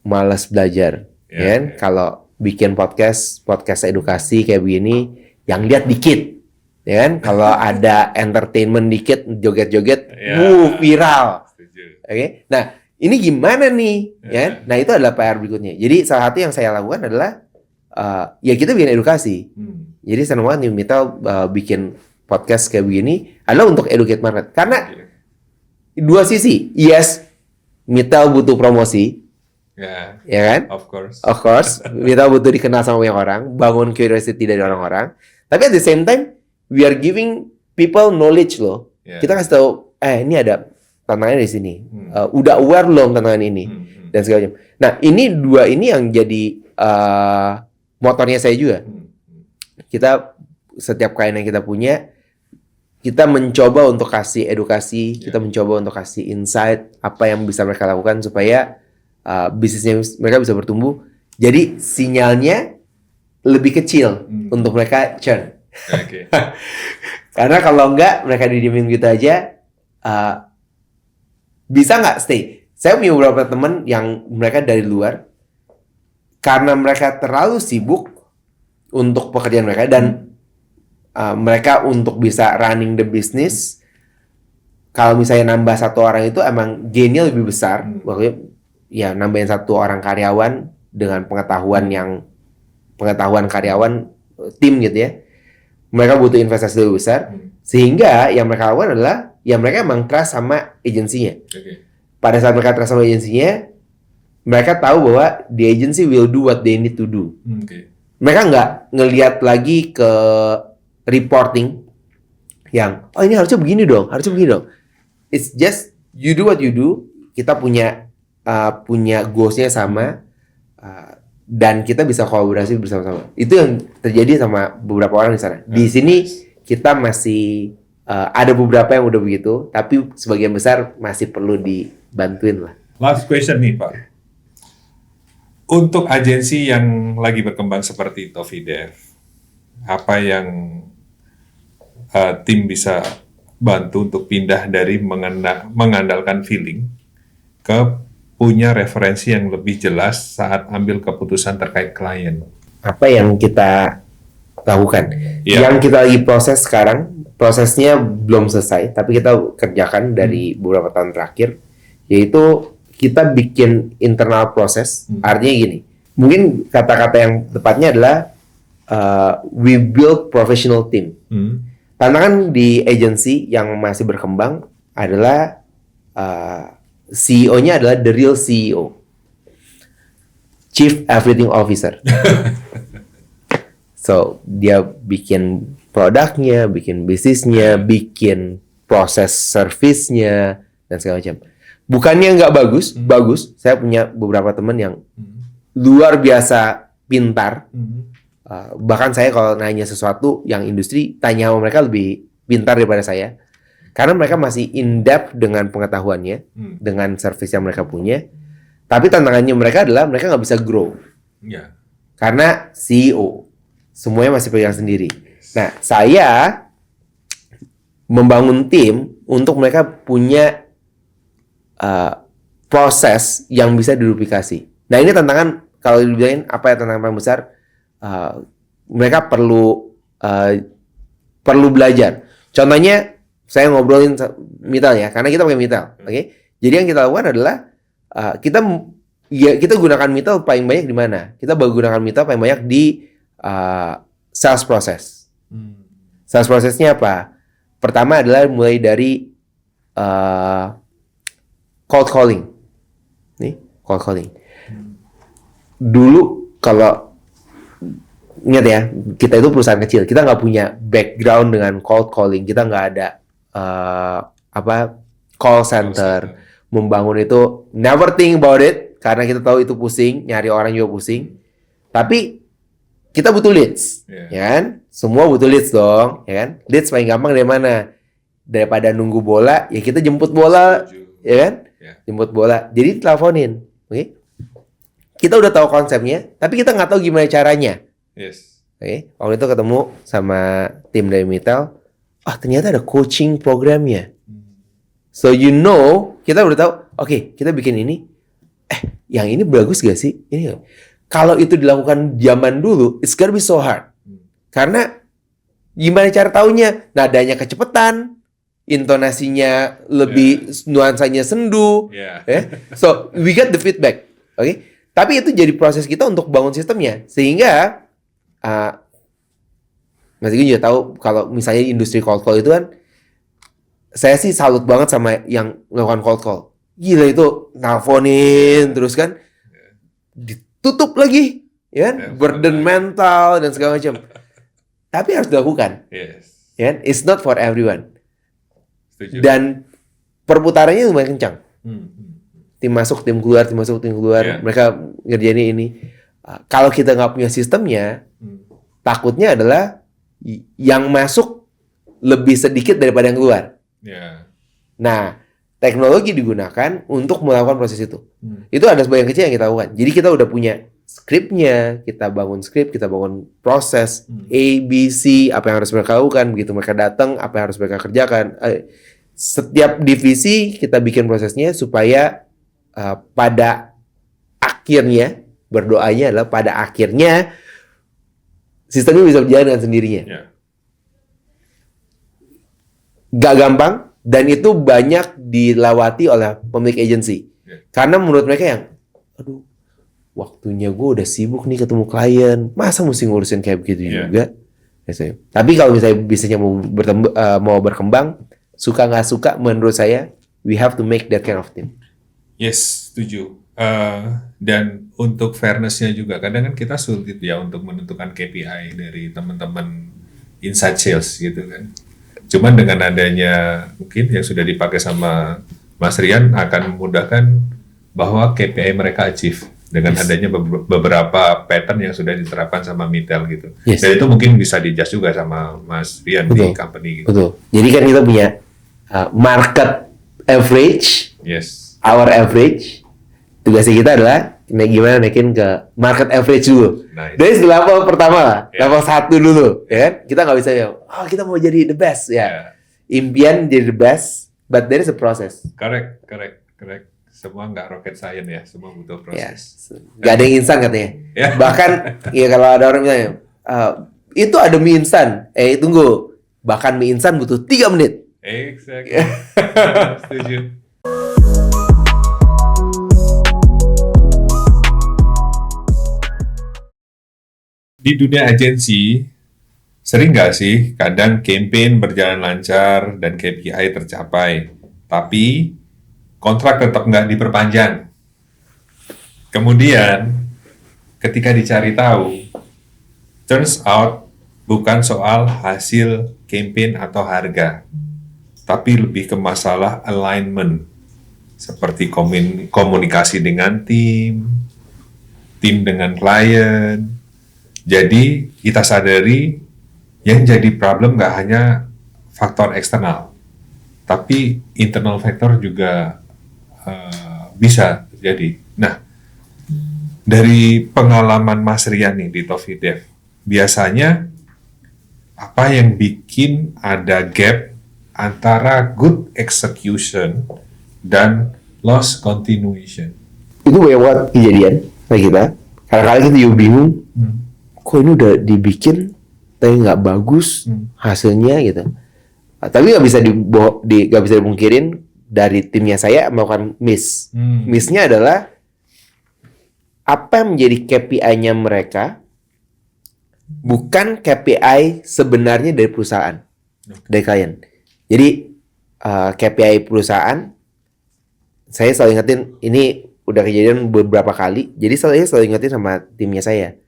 malas belajar. Kan? Kalau bikin podcast edukasi kayak begini, yang lihat dikit, ya kan? Kalau ada entertainment dikit, joget-joget, viral. Oke, nah ini gimana nih? Ya, nah itu adalah PR berikutnya. Jadi salah satu yang saya lakukan adalah ya kita bikin edukasi. Jadi senang banget nih Mita bikin podcast kayak begini adalah untuk educate market. Karena dua sisi, yes, Mita butuh promosi, Ya, ya kan? of course. Of course, kita butuh dikenal sama banyak orang, bangun curiosity dari orang-orang. Tapi at the same time, we are giving people knowledge loh. Ya. Kita kasih tahu, ini ada tantangannya di sini. Udah aware belum tantangan ini dan segala macam. Nah, ini dua ini yang jadi motornya saya juga. Kita setiap klien yang kita punya, kita mencoba untuk kasih edukasi, kita mencoba untuk kasih insight apa yang bisa mereka lakukan supaya bisnisnya mereka bisa bertumbuh. Jadi sinyalnya lebih kecil untuk mereka churn. Okay. Karena kalau enggak mereka didiemin gitu aja, bisa nggak stay? Saya punya beberapa teman yang mereka dari luar, karena mereka terlalu sibuk untuk pekerjaan mereka dan mereka untuk bisa running the business, kalau misalnya nambah satu orang itu emang gainnya lebih besar. Makanya ya nambahin satu orang karyawan dengan pengetahuan karyawan tim gitu ya, mereka butuh investasi lebih besar, sehingga yang mereka lakukan adalah ya mereka emang trust sama agensinya. Pada saat mereka trust sama agensinya, mereka tahu bahwa the agency will do what they need to do. Mereka nggak ngelihat lagi ke reporting yang ini harusnya begini dong. It's just you do what you do. Kita punya goals-nya sama, dan kita bisa kolaborasi bersama-sama. Itu yang terjadi sama beberapa orang di sana. Di sini kita masih ada beberapa yang udah begitu, tapi sebagian besar masih perlu dibantuin lah. Last question nih Pak. Untuk agensi yang lagi berkembang seperti Tovidev, apa yang tim bisa bantu untuk pindah dari mengandalkan feeling ke punya referensi yang lebih jelas saat ambil keputusan terkait klien? Apa yang kita lakukan? Yang kita lagi proses sekarang, prosesnya belum selesai, tapi kita kerjakan dari beberapa tahun terakhir, yaitu kita bikin internal proses. Artinya gini, mungkin kata-kata yang tepatnya adalah we build professional team. Tantangan di agency yang masih berkembang adalah CEO-nya adalah the real CEO, Chief Everything Officer. So dia bikin produknya, bikin bisnisnya, bikin proses service-nya dan segala macam. Bukannya nggak bagus, bagus. Saya punya beberapa teman yang luar biasa pintar. Bahkan saya kalau nanya sesuatu yang industri, tanya sama mereka lebih pintar daripada saya. Karena mereka masih in-depth dengan pengetahuannya, dengan service yang mereka punya. Tapi tantangannya mereka adalah mereka nggak bisa grow. Karena CEO. Semuanya masih pegang sendiri. Nah, saya membangun tim untuk mereka punya proses yang bisa diduplikasi. Nah, ini tantangan, kalau dibilangin apa ya tantangan paling besar, mereka perlu belajar. Contohnya, saya ngobrolin Mitel ya, karena kita pakai Mitel, oke? Jadi yang kita lakukan adalah kita gunakan Mitel paling banyak di mana? Kita gunakan Mitel paling banyak di sales process. Sales processnya apa? Pertama adalah mulai dari cold calling. Nih, cold calling. Dulu kalau ingat ya, kita itu perusahaan kecil, kita nggak punya background dengan cold calling, kita nggak ada call center. Membangun itu never think about it, karena kita tahu itu pusing, nyari orang juga pusing. Tapi kita butuh leads, ya kan? Semua butuh leads dong, ya kan? Leads paling gampang dari mana? Daripada nunggu bola, ya kita jemput bola, ya kan? Jemput bola. Jadi teleponin, oke? Kita udah tahu konsepnya, tapi kita nggak tahu gimana caranya. Oke? Waktu itu ketemu sama tim dari Mitel, ternyata ada coaching programnya. So kita udah tahu, oke, kita bikin ini. Yang ini bagus gak sih? Ini kalau itu dilakukan zaman dulu, it's gonna be so hard. Karena gimana cara taunya? Nadanya kecepatan, intonasinya lebih nuansanya sendu. So we get the feedback, oke? Tapi itu jadi proses kita untuk bangun sistemnya, sehingga Mas Igun juga tahu kalau misalnya industri cold call itu kan, saya sih salut banget sama yang melakukan cold call. Gila itu, nelfonin terus kan. ditutup lagi, ya kan? Burden mental dan segala macam. Tapi harus dilakukan, Yes. ya kan? It's not for everyone. Setuju. Dan perputarannya lumayan kencang. Tim masuk, tim keluar, tim masuk, tim keluar. Yeah. Mereka ngerjain ini. Kalau kita nggak punya sistemnya, takutnya adalah yang masuk lebih sedikit daripada yang keluar. Ya. Nah, teknologi digunakan untuk melakukan proses itu. Itu ada sebagian kecil yang kita lakukan. Jadi kita udah punya skripnya, kita bangun skrip, kita bangun proses A, B, C, apa yang harus mereka lakukan. Begitu mereka datang, apa yang harus mereka kerjakan. Setiap divisi kita bikin prosesnya supaya pada akhirnya, berdoanya adalah pada akhirnya sistemnya bisa berjalan dengan sendirinya. Ya. Gak gampang, dan itu banyak dilewati oleh pemilik agensi. Karena menurut mereka yang, aduh, waktunya gue udah sibuk nih ketemu klien, masa mesti ngurusin kayak begitu juga? Biasanya. Tapi kalau misalnya bisnisnya mau berkembang, suka nggak suka, menurut saya, we have to make that kind of team. Yes, setuju. Dan untuk fairness-nya juga, kadang kan kita sulit ya untuk menentukan KPI dari teman-teman inside sales gitu kan. Cuman dengan adanya mungkin yang sudah dipakai sama Mas Rian akan memudahkan bahwa KPI mereka achieve dengan adanya beberapa pattern yang sudah diterapkan sama Mitel gitu. Yes. Dan itu mungkin bisa di-adjust juga sama Mas Rian di company gitu. Betul. Jadi kan kita punya market average, Yes. our average. Tugasnya kita adalah gimana naikin ke market average dulu. Nice. Dari level pertama lah, level 1 dulu, ya kan? Kita nggak bisa kita mau jadi the best, ya. Yeah. Impian jadi the best, but there is a process. Correct. Semua nggak rocket science ya, semua butuh proses. Gak ada yang instan katanya. Ya. Bahkan, ya kalau ada orang bilang, itu ada mie instan. Tunggu. Bahkan mie instan butuh 3 menit. Exactly. Setuju. Di dunia agensi, sering nggak sih kadang campaign berjalan lancar dan KPI tercapai, tapi kontrak tetap nggak diperpanjang. Kemudian, ketika dicari tahu, turns out bukan soal hasil campaign atau harga, tapi lebih ke masalah alignment, seperti komunikasi dengan tim dengan klien. Jadi kita sadari yang jadi problem nggak hanya faktor eksternal, tapi internal factor juga bisa terjadi. Nah, dari pengalaman Mas Rian nih di Tofidev, biasanya apa yang bikin ada gap antara good execution dan loss continuation? Itu banyak banget kejadian kayak kita. Kadang-kadang kita juga bingung. Kok ini udah dibikin tapi nggak bagus hasilnya gitu. Tapi nggak bisa dipungkirin dari timnya saya melakukan miss. Missnya adalah apa yang menjadi KPI-nya mereka bukan KPI sebenarnya dari perusahaan, dari klien. Jadi KPI perusahaan, saya selalu ingetin, ini udah kejadian beberapa kali. Jadi saya selalu ingetin sama timnya saya.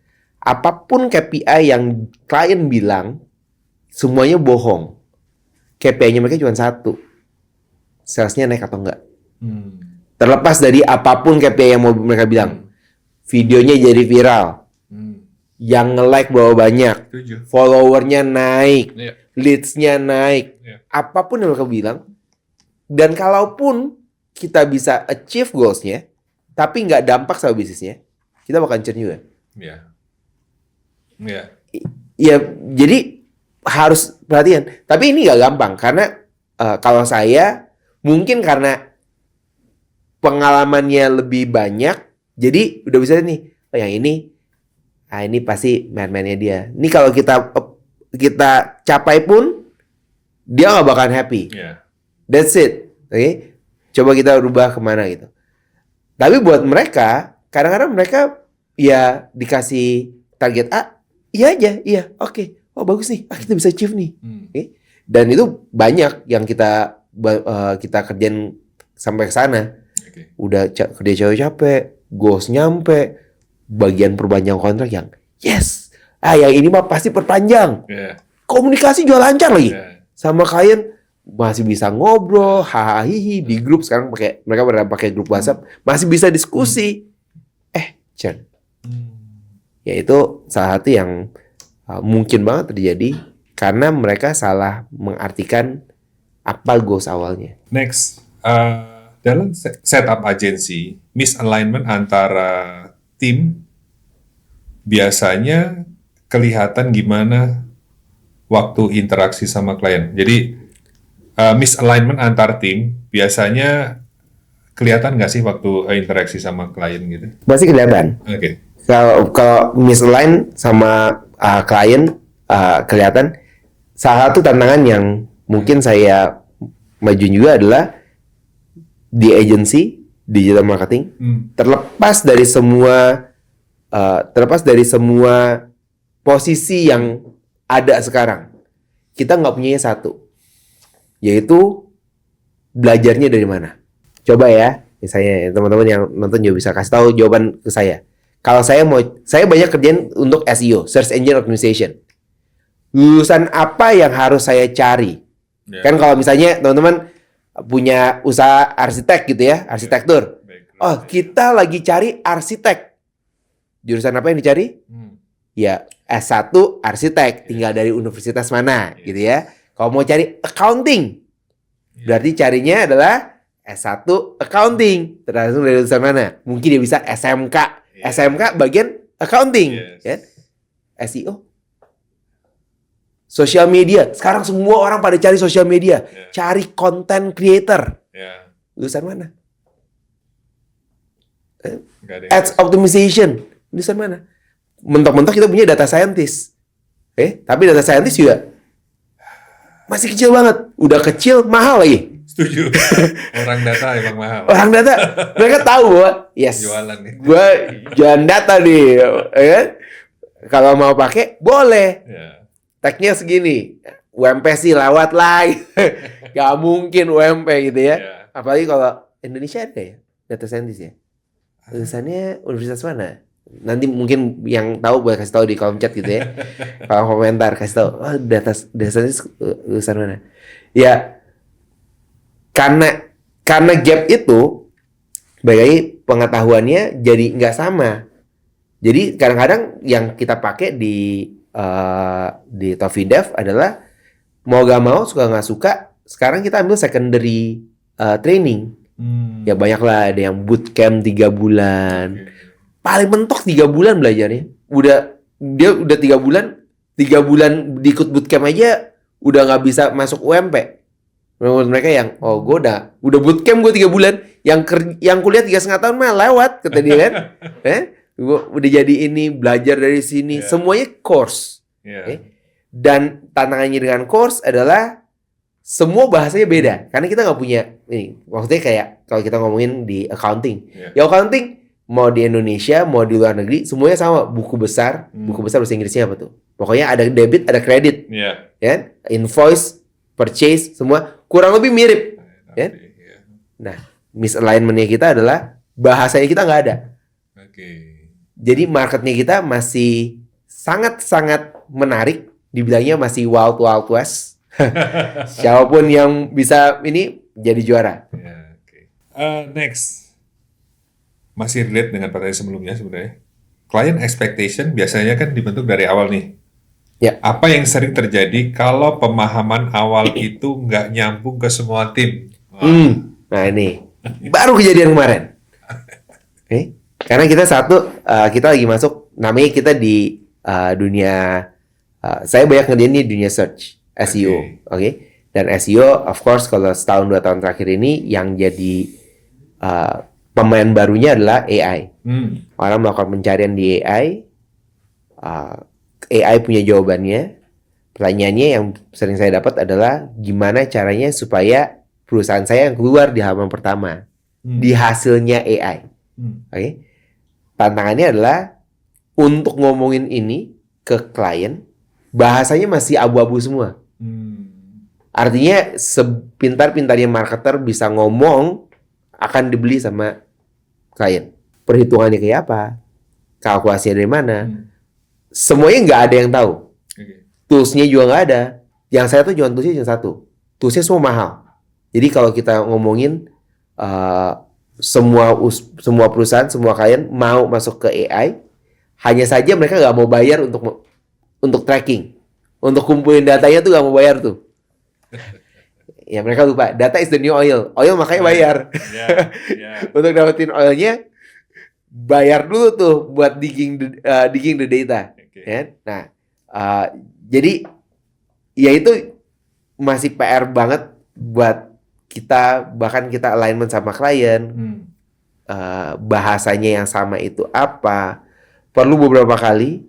Apapun KPI yang klien bilang, semuanya bohong. KPI-nya mereka cuma satu. Salesnya naik atau enggak. Terlepas dari apapun KPI yang mau mereka bilang. Videonya jadi viral. Yang nge-like berapa banyak. Followernya naik. Leads-nya naik. Apapun yang mereka bilang. Dan kalaupun kita bisa achieve goals-nya, tapi nggak dampak sama bisnisnya, kita bakal churn juga. Ya, jadi harus perhatian. Tapi ini nggak gampang karena kalau saya mungkin karena pengalamannya lebih banyak, jadi udah bisa nih. Oh, yang ini pasti man-mannya dia. Ini kalau kita capai pun dia nggak bakalan happy. That's it. Oke, coba kita rubah kemana gitu. Tapi buat mereka, kadang-kadang mereka ya dikasih target A. Iya aja, iya, oke. Oh bagus nih, kita bisa achieve nih. Okay? Dan itu banyak yang kita kerjain sampai ke sana. Udah kerja capek, goals nyampe, bagian perpanjang kontrak yang yes, yang ini mah pasti perpanjang. Komunikasi juga lancar lagi. Sama klien masih bisa ngobrol, hahaha di grup. Sekarang mereka pakai grup WhatsApp, masih bisa diskusi. Churn. Ya itu salah satu yang mungkin banget terjadi karena mereka salah mengartikan apa goals awalnya. Next, dalam setup agensi, misalignment antara tim biasanya kelihatan gimana waktu interaksi sama klien. Jadi misalignment antar tim biasanya kelihatan nggak sih waktu interaksi sama klien gitu? Pasti kelihatan. Oke. Kalau misalign sama klien kelihatan. Salah satu tantangan yang mungkin saya majuin juga adalah di agency digital marketing, terlepas dari semua posisi yang ada sekarang, kita nggak punya satu, yaitu belajarnya dari mana. Coba ya, misalnya teman-teman yang nonton juga bisa kasih tahu jawaban ke saya. Kalau saya banyak kerjaan untuk SEO, Search Engine Optimization. Lulusan apa yang harus saya cari? Kan kalau misalnya teman-teman punya usaha arsitek gitu ya, arsitektur. Oh, kita lagi cari arsitek. Jurusan apa yang dicari? Ya, S1 arsitek, tinggal dari universitas mana gitu ya. Kalau mau cari accounting, berarti carinya adalah S1 accounting. Tergantung dari jurusan mana. Mungkin dia bisa SMK. SMK bagian accounting, ya. SEO. Social media. Sekarang semua orang pada cari social media. Cari content creator. Lulusan mana? Ads optimization. Lulusan mana? Mentok-mentok kita punya data scientist. Tapi data scientist juga masih kecil banget. Udah kecil, mahal lagi. Setuju. Orang data emang mahal. Orang data, mereka tahu bahwa yes, jualan nih. Gue jualan data nih. Kalau mau pakai, boleh. Tag-nya segini. UMP sih lewat lah. Gak mungkin UMP gitu ya. Apalagi kalau Indonesia ada ya data scientist ya. Lulusannya universitas mana? Nanti mungkin yang tahu boleh kasih tahu di kolom chat gitu ya. Kalau komentar kasih tahu, data scientist lulusan mana? Ya, karena gap itu, bagi pengetahuannya jadi nggak sama. Jadi kadang-kadang yang kita pakai di Tofidev adalah mau gak mau, suka nggak suka, sekarang kita ambil secondary training. Ya banyak lah, ada yang bootcamp 3 bulan. Paling mentok 3 bulan belajarnya. Dia udah 3 bulan diikut bootcamp aja udah nggak bisa masuk UMP. Menurut mereka yang gue udah bootcamp gue 3 bulan, yang kuliah 3,5 tahun mah lewat kata dia kan. Gue udah jadi ini, belajar dari sini, semuanya course. Dan tantangannya dengan course adalah semua bahasanya beda, karena kita nggak punya ini. Maksudnya kayak kalau kita ngomongin di accounting, ya accounting mau di Indonesia mau di luar negeri semuanya sama, buku besar bahasa Inggrisnya apa tuh? Pokoknya ada debit, ada kredit, ya, invoice, purchase, semua kurang lebih mirip, ya. Nah, misalignment-nya kita adalah bahasanya kita nggak ada. Jadi marketnya kita masih sangat-sangat menarik, dibilangnya masih wild west. Siapapun yang bisa ini jadi juara. Next, masih relate dengan pertanyaan sebelumnya sebenarnya. Client expectation biasanya kan dibentuk dari awal nih. Apa yang sering terjadi kalau pemahaman awal itu nggak nyambung ke semua tim? Nah ini baru kejadian kemarin. Karena kita lagi masuk, namanya kita di dunia, saya banyak ngerjain di dunia search, SEO, dan SEO of course kalau setahun 2 tahun terakhir ini yang jadi pemain barunya adalah AI. Orang melakukan pencarian di AI, AI punya jawabannya. Pertanyaannya yang sering saya dapat adalah gimana caranya supaya perusahaan saya yang keluar di halaman pertama di hasilnya AI. Tantangannya adalah untuk ngomongin ini ke klien, bahasanya masih abu-abu semua. Artinya sepintar-pintarnya marketer bisa ngomong akan dibeli sama klien. Perhitungannya kayak apa? kalkulasinya dari mana. Semuanya nggak ada yang tahu. Oke. Toolsnya juga nggak ada. Yang saya tuh cuma toolsnya cuma satu. Toolsnya semua mahal. Jadi kalau kita ngomongin semua perusahaan, semua klien mau masuk ke AI, hanya saja mereka nggak mau bayar untuk tracking, untuk kumpulin datanya tuh nggak mau bayar tuh. Ya mereka lupa, data is the new oil. Oil makanya bayar. Untuk dapetin oilnya, bayar dulu tuh buat digging the data. Okay. Ya? Nah, jadi ya itu masih PR banget buat kita, bahkan kita alignment sama klien. Bahasanya yang sama itu apa? Perlu beberapa kali.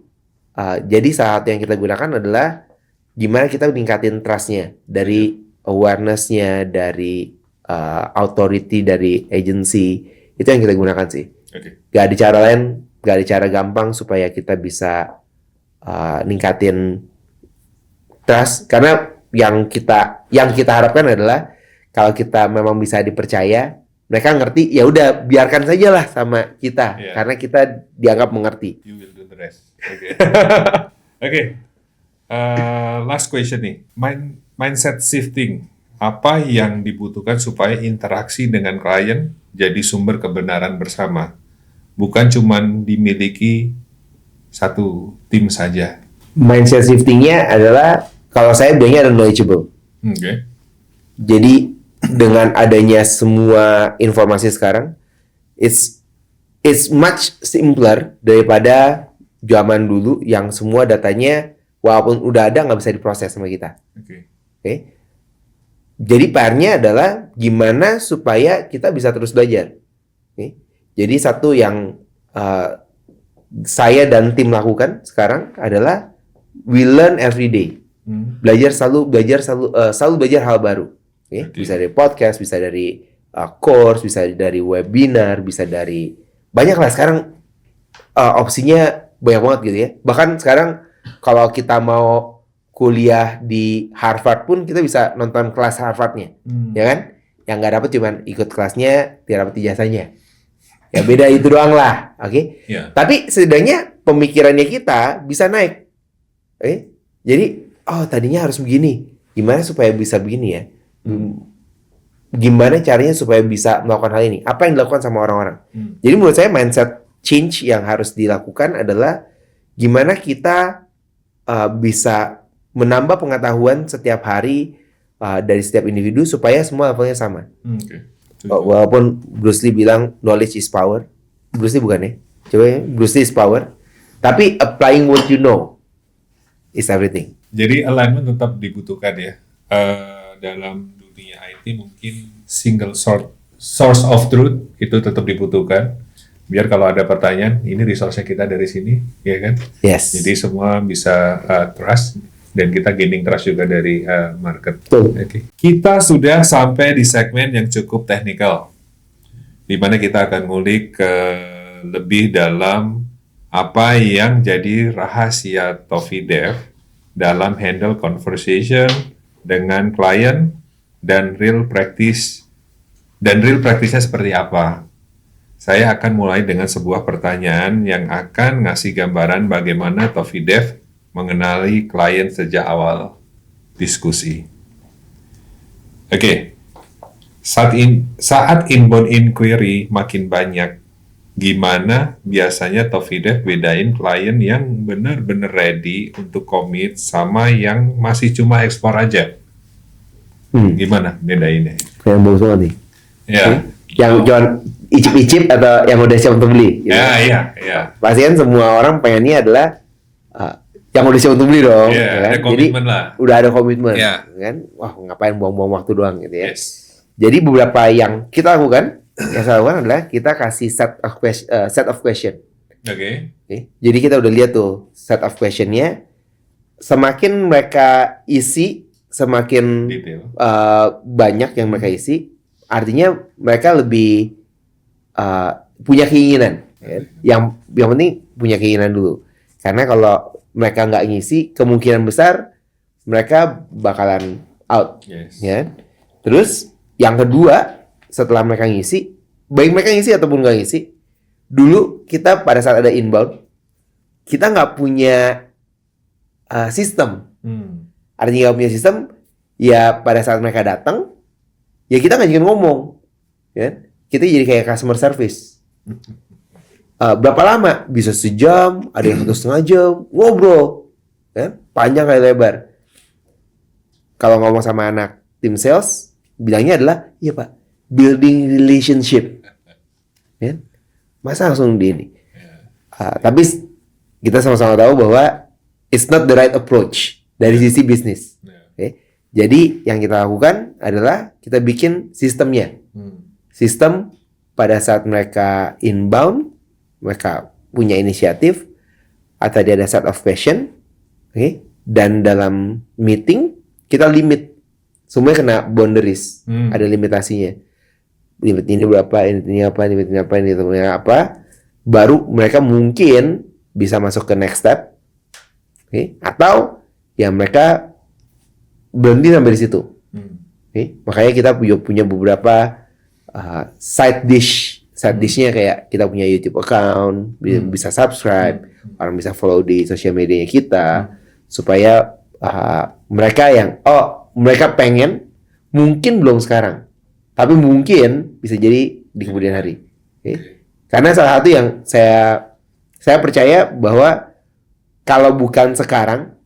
Jadi salah satu yang kita gunakan adalah gimana kita meningkatin trust-nya dari awareness-nya, dari authority, dari agency. Itu yang kita gunakan sih. Okay. Gak ada cara lain, gak ada cara gampang supaya kita bisa ningkatin trust. Karena yang kita harapkan adalah kalau kita memang bisa dipercaya, mereka ngerti, ya udah biarkan saja lah sama kita, karena kita dianggap mengerti. You will do the rest. Oke. Oke. Last question nih. Mindset shifting. Apa yang dibutuhkan supaya interaksi dengan klien jadi sumber kebenaran bersama, bukan cuma dimiliki satu tim saja? Mindset shiftingnya adalah, kalau saya bilangnya adalah knowledgeable. Okay. Jadi dengan adanya semua informasi sekarang, it's much simpler daripada zaman dulu yang semua datanya walaupun udah ada nggak bisa diproses sama kita. Okay. Jadi PR-nya adalah gimana supaya kita bisa terus belajar. Okay. Jadi satu yang saya dan tim lakukan sekarang adalah we learn every day. Selalu belajar hal baru. Okay? Bisa dari podcast, bisa dari course, bisa dari webinar, bisa dari banyak lah sekarang. Opsinya banyak banget gitu ya. Bahkan sekarang kalau kita mau kuliah di Harvard pun kita bisa nonton kelas Harvardnya, ya kan? Yang nggak dapat cuman ikut kelasnya, tidak dapat ijazahnya. Ya beda itu doang lah, oke? Okay? Yeah. Tapi setidaknya pemikirannya kita bisa naik. Okay? Jadi, tadinya harus begini. Gimana supaya bisa begini ya? Gimana caranya supaya bisa melakukan hal ini? Apa yang dilakukan sama orang-orang? Jadi menurut saya mindset change yang harus dilakukan adalah gimana kita bisa menambah pengetahuan setiap hari dari setiap individu supaya semua levelnya sama. Okay. Walaupun Bruce Lee bilang knowledge is power, Bruce Lee bukan ya? Coba ya, Bruce Lee is power. Tapi applying what you know is everything. Jadi alignment tetap dibutuhkan ya. Dalam dunia IT mungkin single source of truth itu tetap dibutuhkan. Biar kalau ada pertanyaan, ini resource-nya kita dari sini, ya kan? Yes. Jadi semua bisa trust, dan kita gaining trust juga dari market. Okay. Kita sudah sampai di segmen yang cukup teknikal, di mana kita akan ngulik lebih dalam apa yang jadi rahasia Toffee Dev dalam handle conversation dengan klien dan real practice-nya seperti apa. Saya akan mulai dengan sebuah pertanyaan yang akan ngasih gambaran bagaimana Toffee Dev mengenali klien sejak awal diskusi. Oke. Saat inbound inquiry makin banyak, gimana biasanya Toffee Dev bedain klien yang benar-benar ready untuk commit sama yang masih cuma explore aja? Gimana bedainnya? Yang bagus banget nih. Ya. Yang jangan icip-icip atau yang udah siap untuk beli. Gitu. Ya. Pasti kan semua orang pengennya adalah yang udah siap untuk beli dong. Ya, kan? ada komitmen lah. Udah ada komitmen, Ya. kan? Wah, ngapain buang-buang waktu doang gitu ya. Yes. Jadi beberapa yang kita lakukan, yang saya lakukan adalah kita kasih set of question. Oke. Jadi kita udah lihat tuh set of questionnya. Semakin mereka isi, semakin Detail. banyak yang mereka isi, artinya mereka lebih punya keinginan. Kan? Yang penting punya keinginan dulu. Karena kalau mereka nggak ngisi, kemungkinan besar mereka bakalan out. Yes. Ya. Terus yang kedua, setelah mereka ngisi, baik mereka ngisi ataupun nggak ngisi, dulu kita pada saat ada inbound, kita nggak punya sistem. Artinya nggak punya sistem, ya pada saat mereka datang, ya kita nggak juga ngomong, ya. Kita jadi kayak customer service. Berapa lama? Bisa sejam, ada yang 1,5 jam, ngobrol, ya, panjang kali lebar. Kalau ngomong sama anak tim sales, bilangnya adalah, iya Pak, building relationship, ya. Masa langsung di ini? Tapi kita sama-sama tahu bahwa it's not the right approach dari sisi bisnis. Okay? Jadi yang kita lakukan adalah kita bikin sistemnya. Sistem pada saat mereka inbound, mereka punya inisiatif, atau dia ada set of question, okay? Dan dalam meeting kita limit, semuanya kena boundaries, ada limitasinya. Limit ini berapa, ini apa, limit ini apa, ini apa. Baru mereka mungkin bisa masuk ke next step, okay? Atau ya mereka berhenti sampai di situ. Okay? Makanya kita punya beberapa side dishnya, kayak kita punya YouTube account, bisa subscribe, orang bisa follow di sosial medianya kita, supaya mereka yang mereka pengen, mungkin belum sekarang, tapi mungkin bisa jadi di kemudian hari. Okay? Karena salah satu yang saya percaya bahwa kalau bukan sekarang,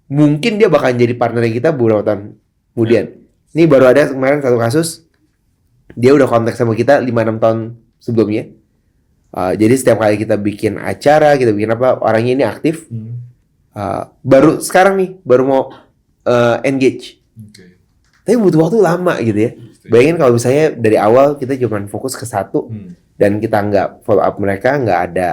mungkin dia bakal jadi partner kita beberapa tahun kemudian. Ini baru ada kemarin satu kasus, dia udah kontak sama kita 5-6 tahun sebelumnya. Jadi setiap kali kita bikin acara, kita bikin apa, orangnya ini aktif. Baru sekarang nih, baru mau engage. Tapi butuh waktu lama gitu ya. Bayangin kalau misalnya dari awal kita cuma fokus ke satu, dan kita nggak follow up mereka, nggak ada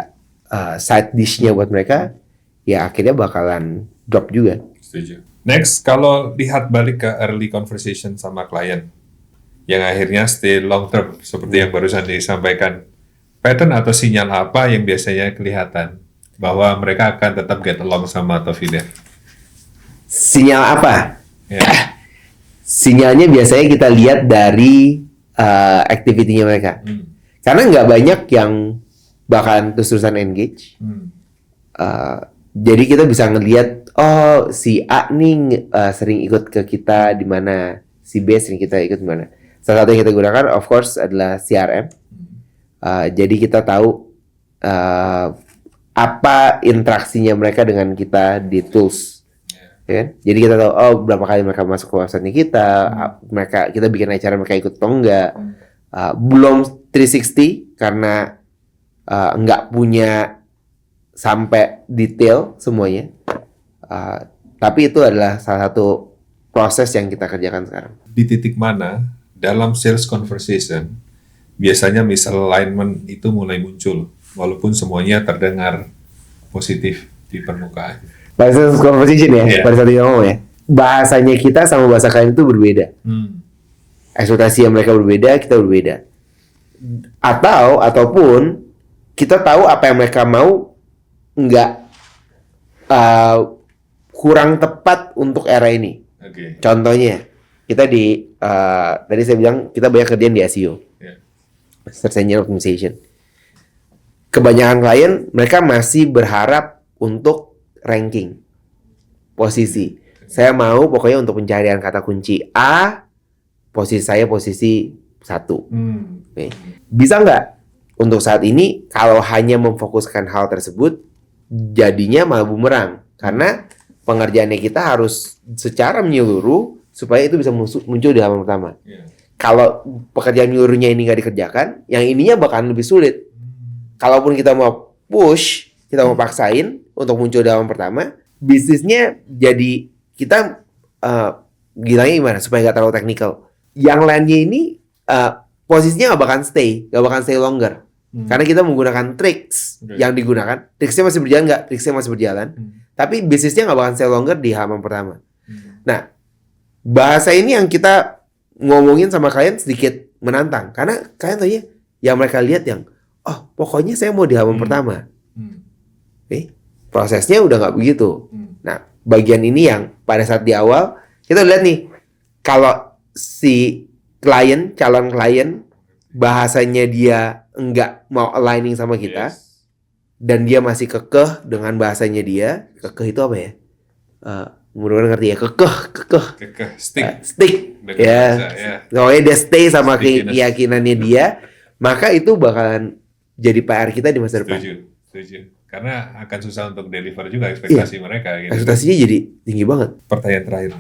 side dish-nya buat mereka, ya akhirnya bakalan drop juga. Setuju. Next, kalau lihat balik ke early conversation sama klien, yang akhirnya stay long term, seperti yang barusan disampaikan, pattern atau sinyal apa yang biasanya kelihatan bahwa mereka akan tetap get along sama Tofida? Sinyal apa? Yeah. Sinyalnya biasanya kita lihat dari activity-nya mereka. Karena nggak banyak yang bakalan terus-terusan engage. Jadi kita bisa ngelihat, si A nih sering ikut ke kita di mana, si B sering kita ikut di mana. Salah satu yang kita gunakan, of course, adalah CRM. Jadi kita tahu apa interaksinya mereka dengan kita di tools. Ya? Jadi kita tahu, berapa kali mereka masuk ke website kita, kita bikin acara mereka ikut atau enggak. Belum 360 karena nggak punya sampai detail semuanya. Tapi itu adalah salah satu proses yang kita kerjakan sekarang. Di titik mana dalam sales conversation biasanya misalignment itu mulai muncul, walaupun semuanya terdengar positif di permukaan? Pada sales conversation ya, pada saat kita ngomong ya, bahasanya kita sama bahasa kalian itu berbeda. Ekspektasi yang mereka berbeda, kita berbeda. Ataupun kita tahu apa yang mereka mau nggak kurang tepat untuk era ini. Contohnya, kita tadi saya bilang kita banyak kerjaan di SEO, Search Engine Optimization. Kebanyakan klien mereka masih berharap untuk ranking, posisi. Saya mau pokoknya untuk pencarian kata kunci A, posisi saya posisi 1. Okay. Bisa nggak untuk saat ini kalau hanya memfokuskan hal tersebut, jadinya malah bumerang, karena pengerjaannya kita harus secara menyeluruh supaya itu bisa muncul di halaman pertama. Kalau pekerjaan menyeluruhnya ini nggak dikerjakan, yang ininya bakalan lebih sulit. Kalaupun kita mau push, kita mau paksain untuk muncul di halaman pertama, bisnisnya jadi kita bilangnya gimana supaya nggak terlalu teknikal. Yang lainnya ini posisinya nggak bakalan stay longer. Karena kita menggunakan tricks yang digunakan. Tricksnya masih berjalan nggak? Tricksnya masih berjalan. Tapi bisnisnya nggak bakalan stay longer di halaman pertama. Nah, bahasa ini yang kita ngomongin sama klien sedikit menantang. Karena kalian tahu ya, yang mereka lihat yang, pokoknya saya mau di halaman pertama. Prosesnya udah nggak begitu. Nah, bagian ini yang pada saat di awal, kita lihat nih, kalau si calon klien, bahasanya dia enggak mau aligning sama kita, dan dia masih kekeh dengan bahasanya dia. Kekeh itu apa ya? Mudah-mudahan ngerti ya. Kekeh. Stick. Dengan Ya. bahasa, ya. Pokoknya dia stay sama Stickiness. keyakinannya dia. Maka itu bakalan jadi PR kita di masa depan. Setuju. Karena akan susah untuk deliver juga ekspektasi mereka. Gitu. Ekspektasinya jadi tinggi banget. Pertanyaan terakhir.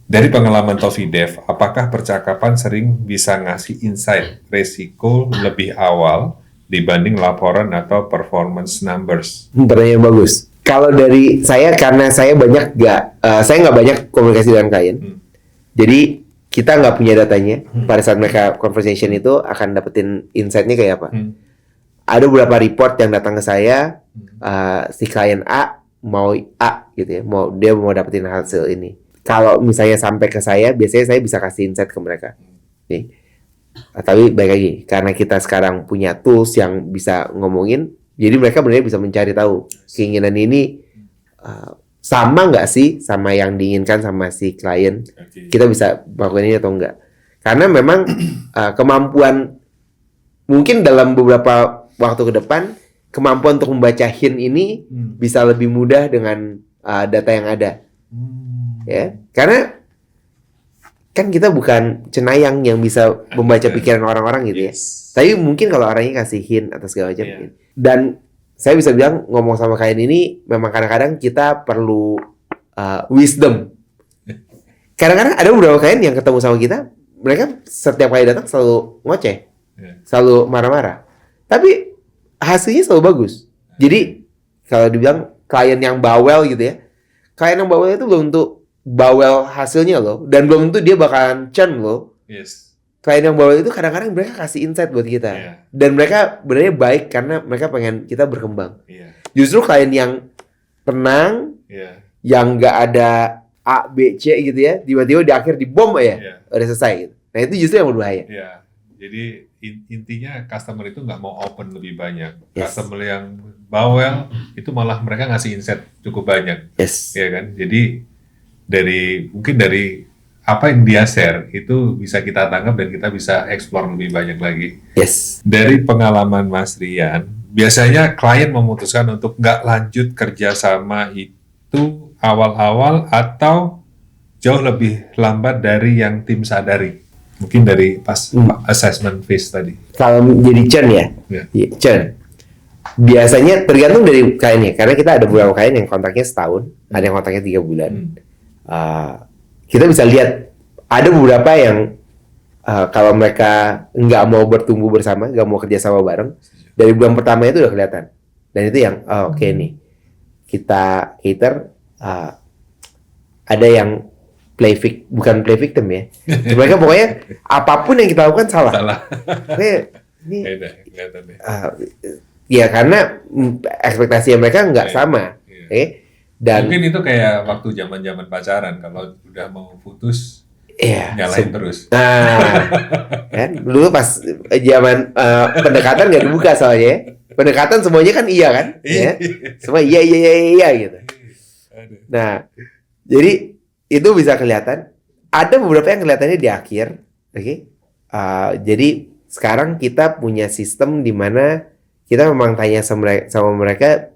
Dari pengalaman Toffee Dev, apakah percakapan sering bisa ngasih insight resiko lebih awal dibanding laporan atau performance numbers? Pertanyaan bagus. Kalau dari saya, karena saya saya nggak banyak komunikasi dengan klien. Jadi kita nggak punya datanya. Pada saat mereka conversation itu akan dapetin insight-nya kayak apa. Ada beberapa report yang datang ke saya, si klien A mau A gitu ya, dia mau dapetin hasil ini. Kalau misalnya sampai ke saya, biasanya saya bisa kasih insight ke mereka. Nih. Tapi baik lagi, karena kita sekarang punya tools yang bisa ngomongin, jadi mereka benar-benar bisa mencari tahu keinginan ini sama nggak sih sama yang diinginkan sama si klien. Kita bisa melakukan ini atau enggak. Karena memang kemampuan, mungkin dalam beberapa waktu ke depan, kemampuan untuk membaca hint ini bisa lebih mudah dengan data yang ada. Ya, karena kan kita bukan cenayang yang bisa membaca pikiran orang-orang gitu ya. Tapi mungkin kalau orangnya kasih hint atau segala macam. Dan saya bisa bilang ngomong sama klien ini memang kadang-kadang kita perlu wisdom. Kadang-kadang ada beberapa klien yang ketemu sama kita, mereka setiap kali datang selalu ngoceh, selalu marah-marah. Tapi hasilnya selalu bagus. Jadi kalau dibilang klien yang bawel gitu ya, klien yang bawel itu belum tentu bawel hasilnya loh, dan belum tentu dia bakalan churn loh. Klien yang bawel itu kadang-kadang mereka kasih insight buat kita, dan mereka benernya baik karena mereka pengen kita berkembang. Justru klien yang tenang, yang nggak ada A, B, C gitu ya, tiba-tiba di akhir dibom ya, udah selesai gitu. Nah itu justru yang berbahaya. Jadi intinya customer itu nggak mau open lebih banyak. Customer yang bawel itu malah mereka ngasih insight cukup banyak. Ya kan? Jadi mungkin dari apa yang dia share itu bisa kita tangkap dan kita bisa explore lebih banyak lagi. Dari pengalaman Mas Rian, biasanya klien memutuskan untuk nggak lanjut kerjasama itu awal-awal atau jauh lebih lambat dari yang tim sadari. Mungkin dari pas assessment phase tadi. Kalau jadi churn ya, churn. Biasanya tergantung dari kliennya, karena kita ada beberapa klien yang kontraknya setahun, ada yang kontraknya 3 bulan. Kita bisa lihat ada beberapa yang kalau mereka nggak mau bertumbuh bersama, nggak mau kerja sama bareng, dari bulan pertama itu udah kelihatan. Dan itu yang oke nih, kita cater, ada yang bukan play victim ya. Mereka pokoknya apapun yang kita lakukan salah. Ini ya karena ekspektasi mereka nggak sama. Dan mungkin itu kayak waktu zaman pacaran, kalau udah mau putus nyalain terus. Kan dulu pas zaman pendekatan nggak dibuka soalnya. Pendekatan semuanya kan iya kan? Semua iya gitu. Nah, jadi itu bisa kelihatan. Ada beberapa yang kelihatannya di akhir. Jadi sekarang kita punya sistem di mana kita memang tanya sama mereka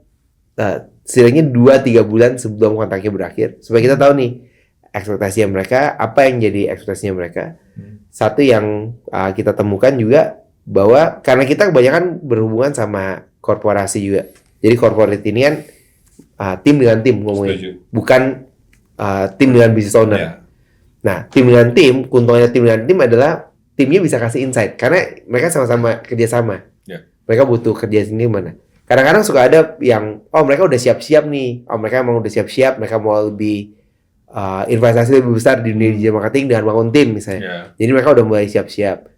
setidaknya 2-3 bulan sebelum kontraknya berakhir, supaya kita tahu nih ekspektasi mereka, apa yang jadi ekspektasinya mereka. Satu yang kita temukan juga bahwa karena kita kebanyakan berhubungan sama korporasi juga, jadi corporate ini kan tim dengan tim ngomongnya, bukan tim dengan business owner. Nah, tim dengan tim, keuntungannya tim dengan tim adalah timnya bisa kasih insight karena mereka sama-sama kerjasama. Mereka butuh kerja sini mana. Kadang-kadang suka ada yang, mereka udah siap-siap nih. Mereka emang udah siap-siap, mereka mau lebih investasi lebih besar di dunia digital marketing dengan bangun tim misalnya. Jadi mereka udah mulai siap-siap.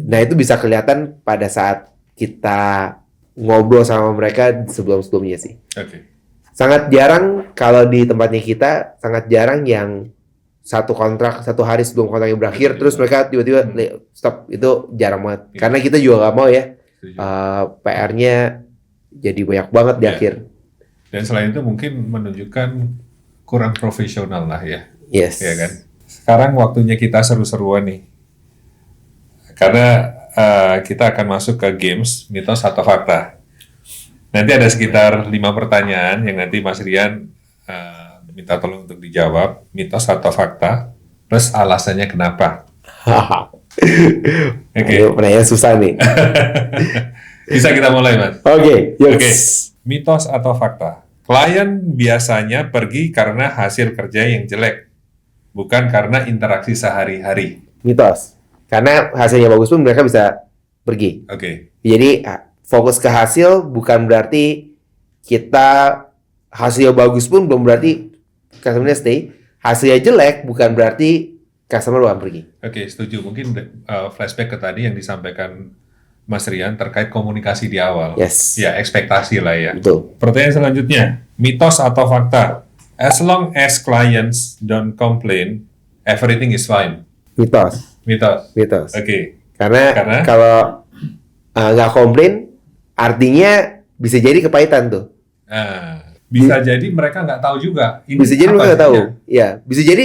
Nah itu bisa kelihatan pada saat kita ngobrol sama mereka sebelum-sebelumnya sih. Sangat jarang kalau di tempatnya kita, sangat jarang yang satu hari sebelum kontraknya berakhir, terus mereka tiba-tiba stop. Itu jarang banget. Karena kita juga nggak mau ya. PR-nya jadi banyak banget di akhir. Dan selain itu mungkin menunjukkan kurang profesional lah ya. Ya kan. Sekarang waktunya kita seru-seruan nih. Karena kita akan masuk ke games mitos atau fakta. Nanti ada sekitar 5 pertanyaan yang nanti Mas Rian minta tolong untuk dijawab, mitos atau fakta, plus alasannya kenapa. Oke. Ini pertanyaan susah nih. Bisa kita mulai, Mas? Oke, yuk. Oke. Mitos atau fakta? Klien biasanya pergi karena hasil kerja yang jelek, bukan karena interaksi sehari-hari. Mitos. Karena hasilnya bagus pun mereka bisa pergi. Oke. Jadi fokus ke hasil bukan berarti kita hasilnya bagus pun belum berarti customer stay. Hasilnya jelek bukan berarti customer akan pergi. Oke, setuju. Mungkin flashback ke tadi yang disampaikan Mas Rian terkait komunikasi di awal. Yes. Ya, ekspektasi lah ya. Betul. Pertanyaan selanjutnya, mitos atau fakta? As long as clients don't complain, everything is fine. Mitos. Mitos. Mitos. Oke. Karena kalau nggak komplain, artinya bisa jadi kepahitan tuh. Bisa jadi mereka nggak tahu juga. Ini Bisa jadi apa mereka nggak tahu. artinya. Ya, bisa jadi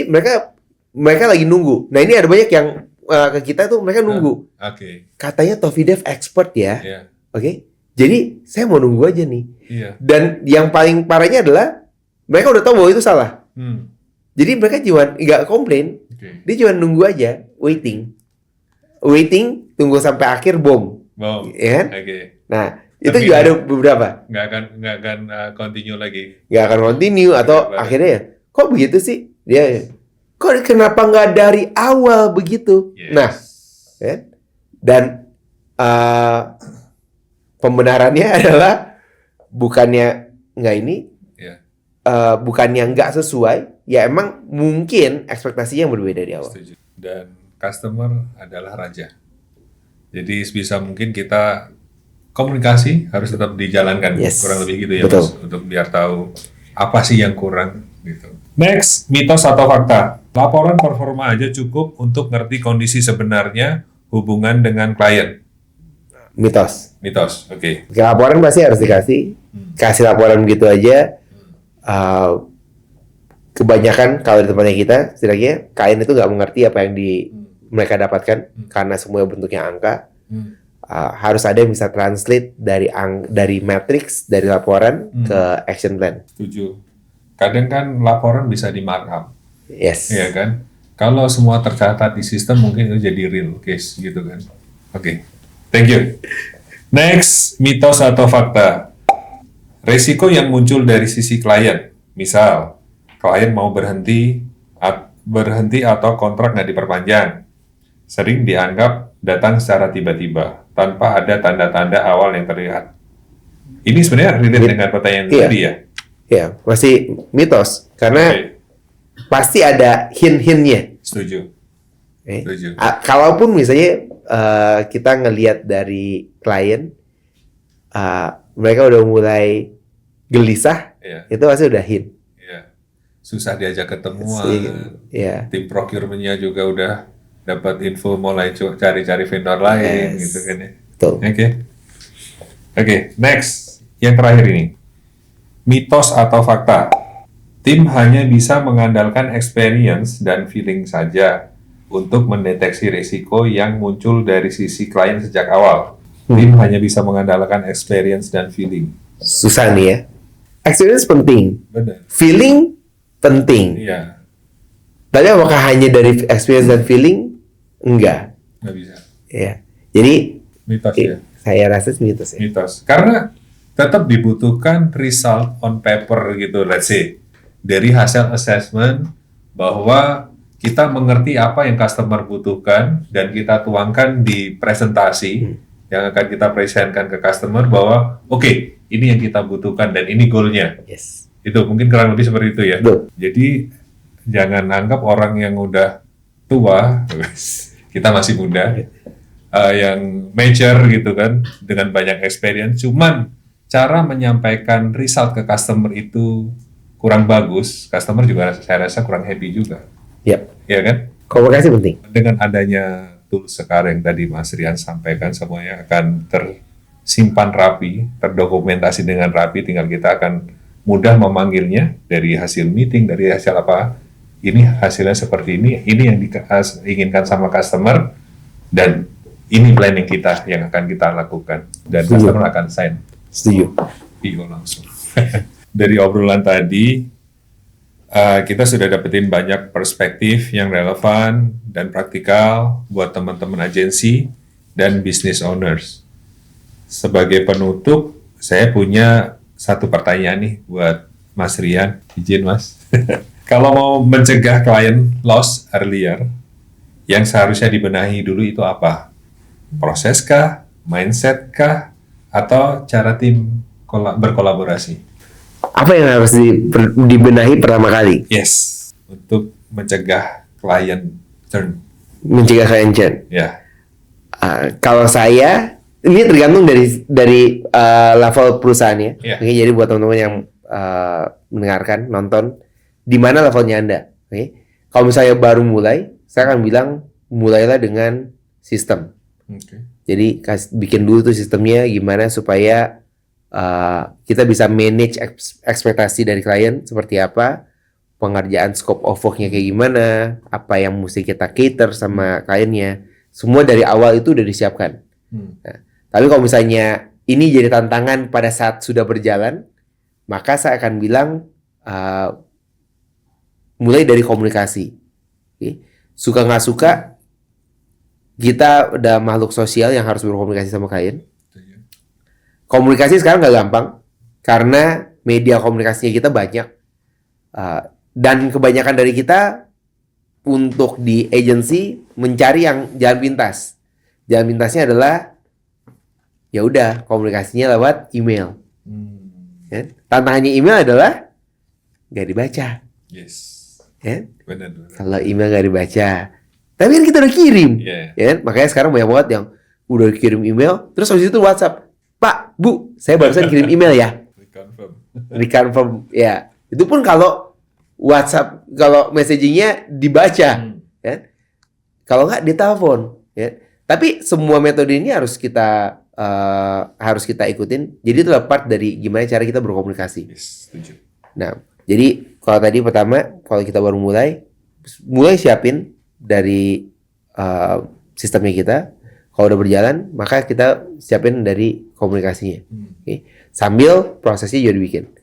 mereka lagi nunggu. Nah, ini ada banyak yang ke kita tuh mereka nunggu. Oke. Katanya Tofidev expert ya. Iya. Oke. Jadi saya mau nunggu aja nih. Iya. Dan yang paling parahnya adalah mereka udah tahu bahwa itu salah. Jadi mereka cuma nggak komplain. Oke. Dia cuma nunggu aja, waiting, tunggu sampai akhir bom. Wow. Ya kan? Oke. Nah, itu Tapi juga ada beberapa. Nggak akan continue lagi. Nggak akan continue atau Benar. akhirnya ya, kok begitu sih? Dia kok kenapa nggak dari awal begitu? Yes. Nah, ya? Dan pembenarannya adalah bukannya nggak ini, Ya. bukannya nggak sesuai, ya emang mungkin ekspektasinya yang berbeda di awal. Setuju. Dan customer adalah raja. Jadi sebisa mungkin kita komunikasi harus tetap dijalankan, Yes. kurang lebih gitu ya, Betul. Mas, untuk biar tahu apa sih yang kurang gitu. Next, mitos atau fakta? Laporan performa aja cukup untuk ngerti kondisi sebenarnya hubungan dengan klien. Mitos. Mitos, oke. Laporan pasti harus dikasih. Kasih laporan begitu aja. Kebanyakan kalau di tempatnya kita, setidaknya klien itu nggak mengerti apa yang mereka dapatkan karena semuanya bentuknya angka. Harus ada yang bisa translate dari matrix, dari laporan ke action plan. Setuju. Kadang kan laporan bisa di markup, Yes. ya kan? Kalau semua tercatat di sistem mungkin itu jadi real case gitu kan. Oke. Thank you. Next, mitos atau fakta? Resiko yang muncul dari sisi klien. Misal, klien mau berhenti atau kontrak nggak diperpanjang. Sering dianggap datang secara tiba-tiba, tanpa ada tanda-tanda awal yang terlihat. Ini sebenarnya relate dengan pertanyaan Iya. tadi ya? Ya, masih mitos. Karena Oke, pasti ada hint-hintnya. setuju. Eh, Setuju. Kalaupun misalnya kita ngelihat dari klien, mereka udah mulai gelisah, Iya, itu pasti udah hint. iya. Susah diajak ketemuan. Ya, Tim procurement-nya juga udah dapat info mulai cari-cari vendor lain Yes. gitu kan ya. betul. Oke, next. Yang terakhir ini. Mitos atau fakta? Tim hanya bisa mengandalkan experience dan feeling saja untuk mendeteksi risiko yang muncul dari sisi klien sejak awal. Tim hanya bisa mengandalkan experience dan feeling. Susah nih ya. Experience penting, Benar. feeling penting. Iya, Tapi apakah hanya dari experience dan feeling? Enggak. nggak bisa. Ya. Jadi Mitos ya. saya rasa mitos ya. Mitos. Karena tetap dibutuhkan result on paper gitu, let's say. Dari hasil assessment bahwa kita mengerti apa yang customer butuhkan dan kita tuangkan di presentasi yang akan kita presentkan ke customer bahwa oke, ini yang kita butuhkan dan ini goalnya. Yes. Itu mungkin kurang lebih seperti itu ya. Betul. Jadi jangan anggap orang yang udah tua, kita masih muda, yang mature gitu kan, dengan banyak experience, cuman cara menyampaikan result ke customer itu kurang bagus, customer juga saya rasa kurang happy juga, Yap. ya kan? Komunikasi penting. Dengan adanya tools sekarang yang tadi Mas Rian sampaikan, semuanya akan tersimpan rapi, terdokumentasi dengan rapi, tinggal kita akan mudah memanggilnya dari hasil meeting, dari hasil apa, ini hasilnya seperti ini yang diinginkan sama customer, dan ini planning kita yang akan kita lakukan, dan Setuju. customer akan sign. Setuju. PO langsung. Dari obrolan tadi, kita sudah dapetin banyak perspektif yang relevan dan praktikal buat teman-teman agensi dan business owners. Sebagai penutup, saya punya satu pertanyaan nih buat Mas Rian. Izin Mas. Kalau mau mencegah klien loss earlier, yang seharusnya dibenahi dulu itu apa? Proses kah? Mindset kah? Atau cara tim berkolaborasi? Apa yang harus dibenahi pertama kali? Yes, untuk mencegah klien turn. Mencegah klien churn. Ya. Kalau saya, ini tergantung dari level perusahaannya. Yeah. Oke, jadi buat teman-teman yang mendengarkan, nonton, di mana levelnya Anda. Oke. Kalau misalnya baru mulai, saya akan bilang mulailah dengan sistem. Okay. Jadi bikin dulu tuh sistemnya gimana supaya kita bisa manage ekspektasi dari klien seperti apa, pengerjaan scope of work-nya kayak gimana, apa yang mesti kita cater sama kliennya, semua dari awal itu udah disiapkan. Nah, tapi kalau misalnya ini jadi tantangan pada saat sudah berjalan, maka saya akan bilang mulai dari komunikasi. Okay? Suka nggak suka, kita udah makhluk sosial yang harus berkomunikasi sama klien. Komunikasi sekarang nggak gampang karena media komunikasinya kita banyak, dan kebanyakan dari kita untuk di agency mencari yang jalan pintas. Jalan pintasnya adalah ya udah komunikasinya lewat email. Ya? Tantangannya email adalah nggak dibaca. Yes. Ya? Benar. Kalau email nggak dibaca, tapi kan kita udah kirim. Yeah. Ya? Makanya sekarang banyak banget yang udah kirim email, terus habis itu WhatsApp. Pak, Bu, saya barusan kirim email ya. Reconfirm, ya. Itu pun kalau WhatsApp, kalau messagingnya dibaca, ya. Kalau nggak ditelepon, ya. Tapi semua metode ini harus kita ikutin. Jadi itu part dari gimana cara kita berkomunikasi. Yes, setuju. Nah, jadi kalau tadi pertama, kalau kita baru mulai siapin dari sistemnya kita. Kalau udah berjalan, maka kita siapin dari komunikasinya. Okay? Sambil prosesnya juga dibikin.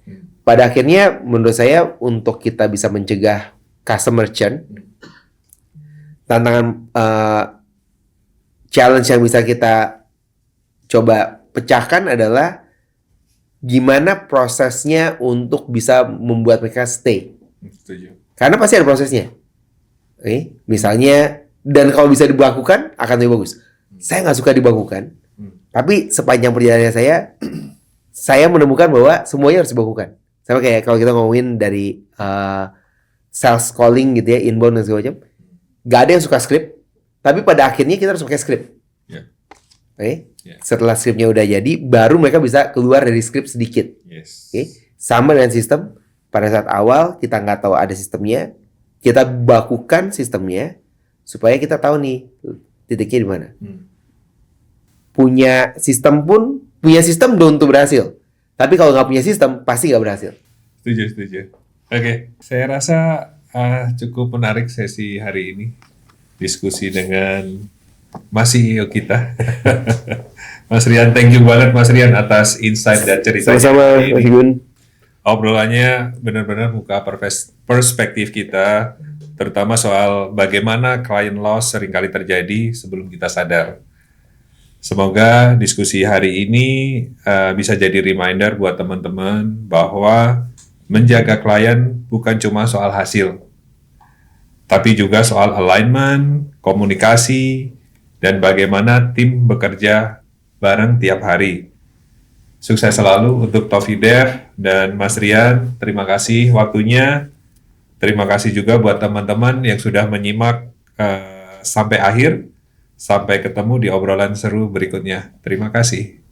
Pada akhirnya, menurut saya, untuk kita bisa mencegah customer churn, tantangan challenge yang bisa kita coba pecahkan adalah gimana prosesnya untuk bisa membuat mereka stay. Setuju. Karena pasti ada prosesnya. Okay? Misalnya, dan kalau bisa dibakukan, akan lebih bagus. Saya nggak suka dibakukan, tapi sepanjang perjalanannya saya menemukan bahwa semuanya harus dibakukan. Sama kayak kalau kita ngomongin dari sales calling gitu ya, inbound dan segala macam, nggak ada yang suka script, tapi pada akhirnya kita harus pakai script. Yeah. Okay? Yeah. Setelah scriptnya udah jadi, baru mereka bisa keluar dari script sedikit. Yes. Okay? Sama dengan sistem, pada saat awal kita nggak tahu ada sistemnya, kita bakukan sistemnya supaya kita tahu nih titiknya di mana. Punya sistem belum tentu berhasil. Tapi kalau nggak punya sistem, pasti nggak berhasil. Setuju. Oke, saya rasa cukup menarik sesi hari ini. Diskusi dengan Mas CEO kita. Mas Rian, thank you banget Mas Rian atas insight dan ceritanya. Sama-sama, Mas Gun. Obrolannya benar-benar buka perspektif kita, terutama soal bagaimana client loss seringkali terjadi sebelum kita sadar. Semoga diskusi hari ini bisa jadi reminder buat teman-teman bahwa menjaga klien bukan cuma soal hasil, tapi juga soal alignment, komunikasi, dan bagaimana tim bekerja bareng tiap hari. Sukses selalu untuk Tofi Dev dan Mas Rian. Terima kasih waktunya. Terima kasih juga buat teman-teman yang sudah menyimak sampai akhir. Sampai ketemu di obrolan seru berikutnya. Terima kasih.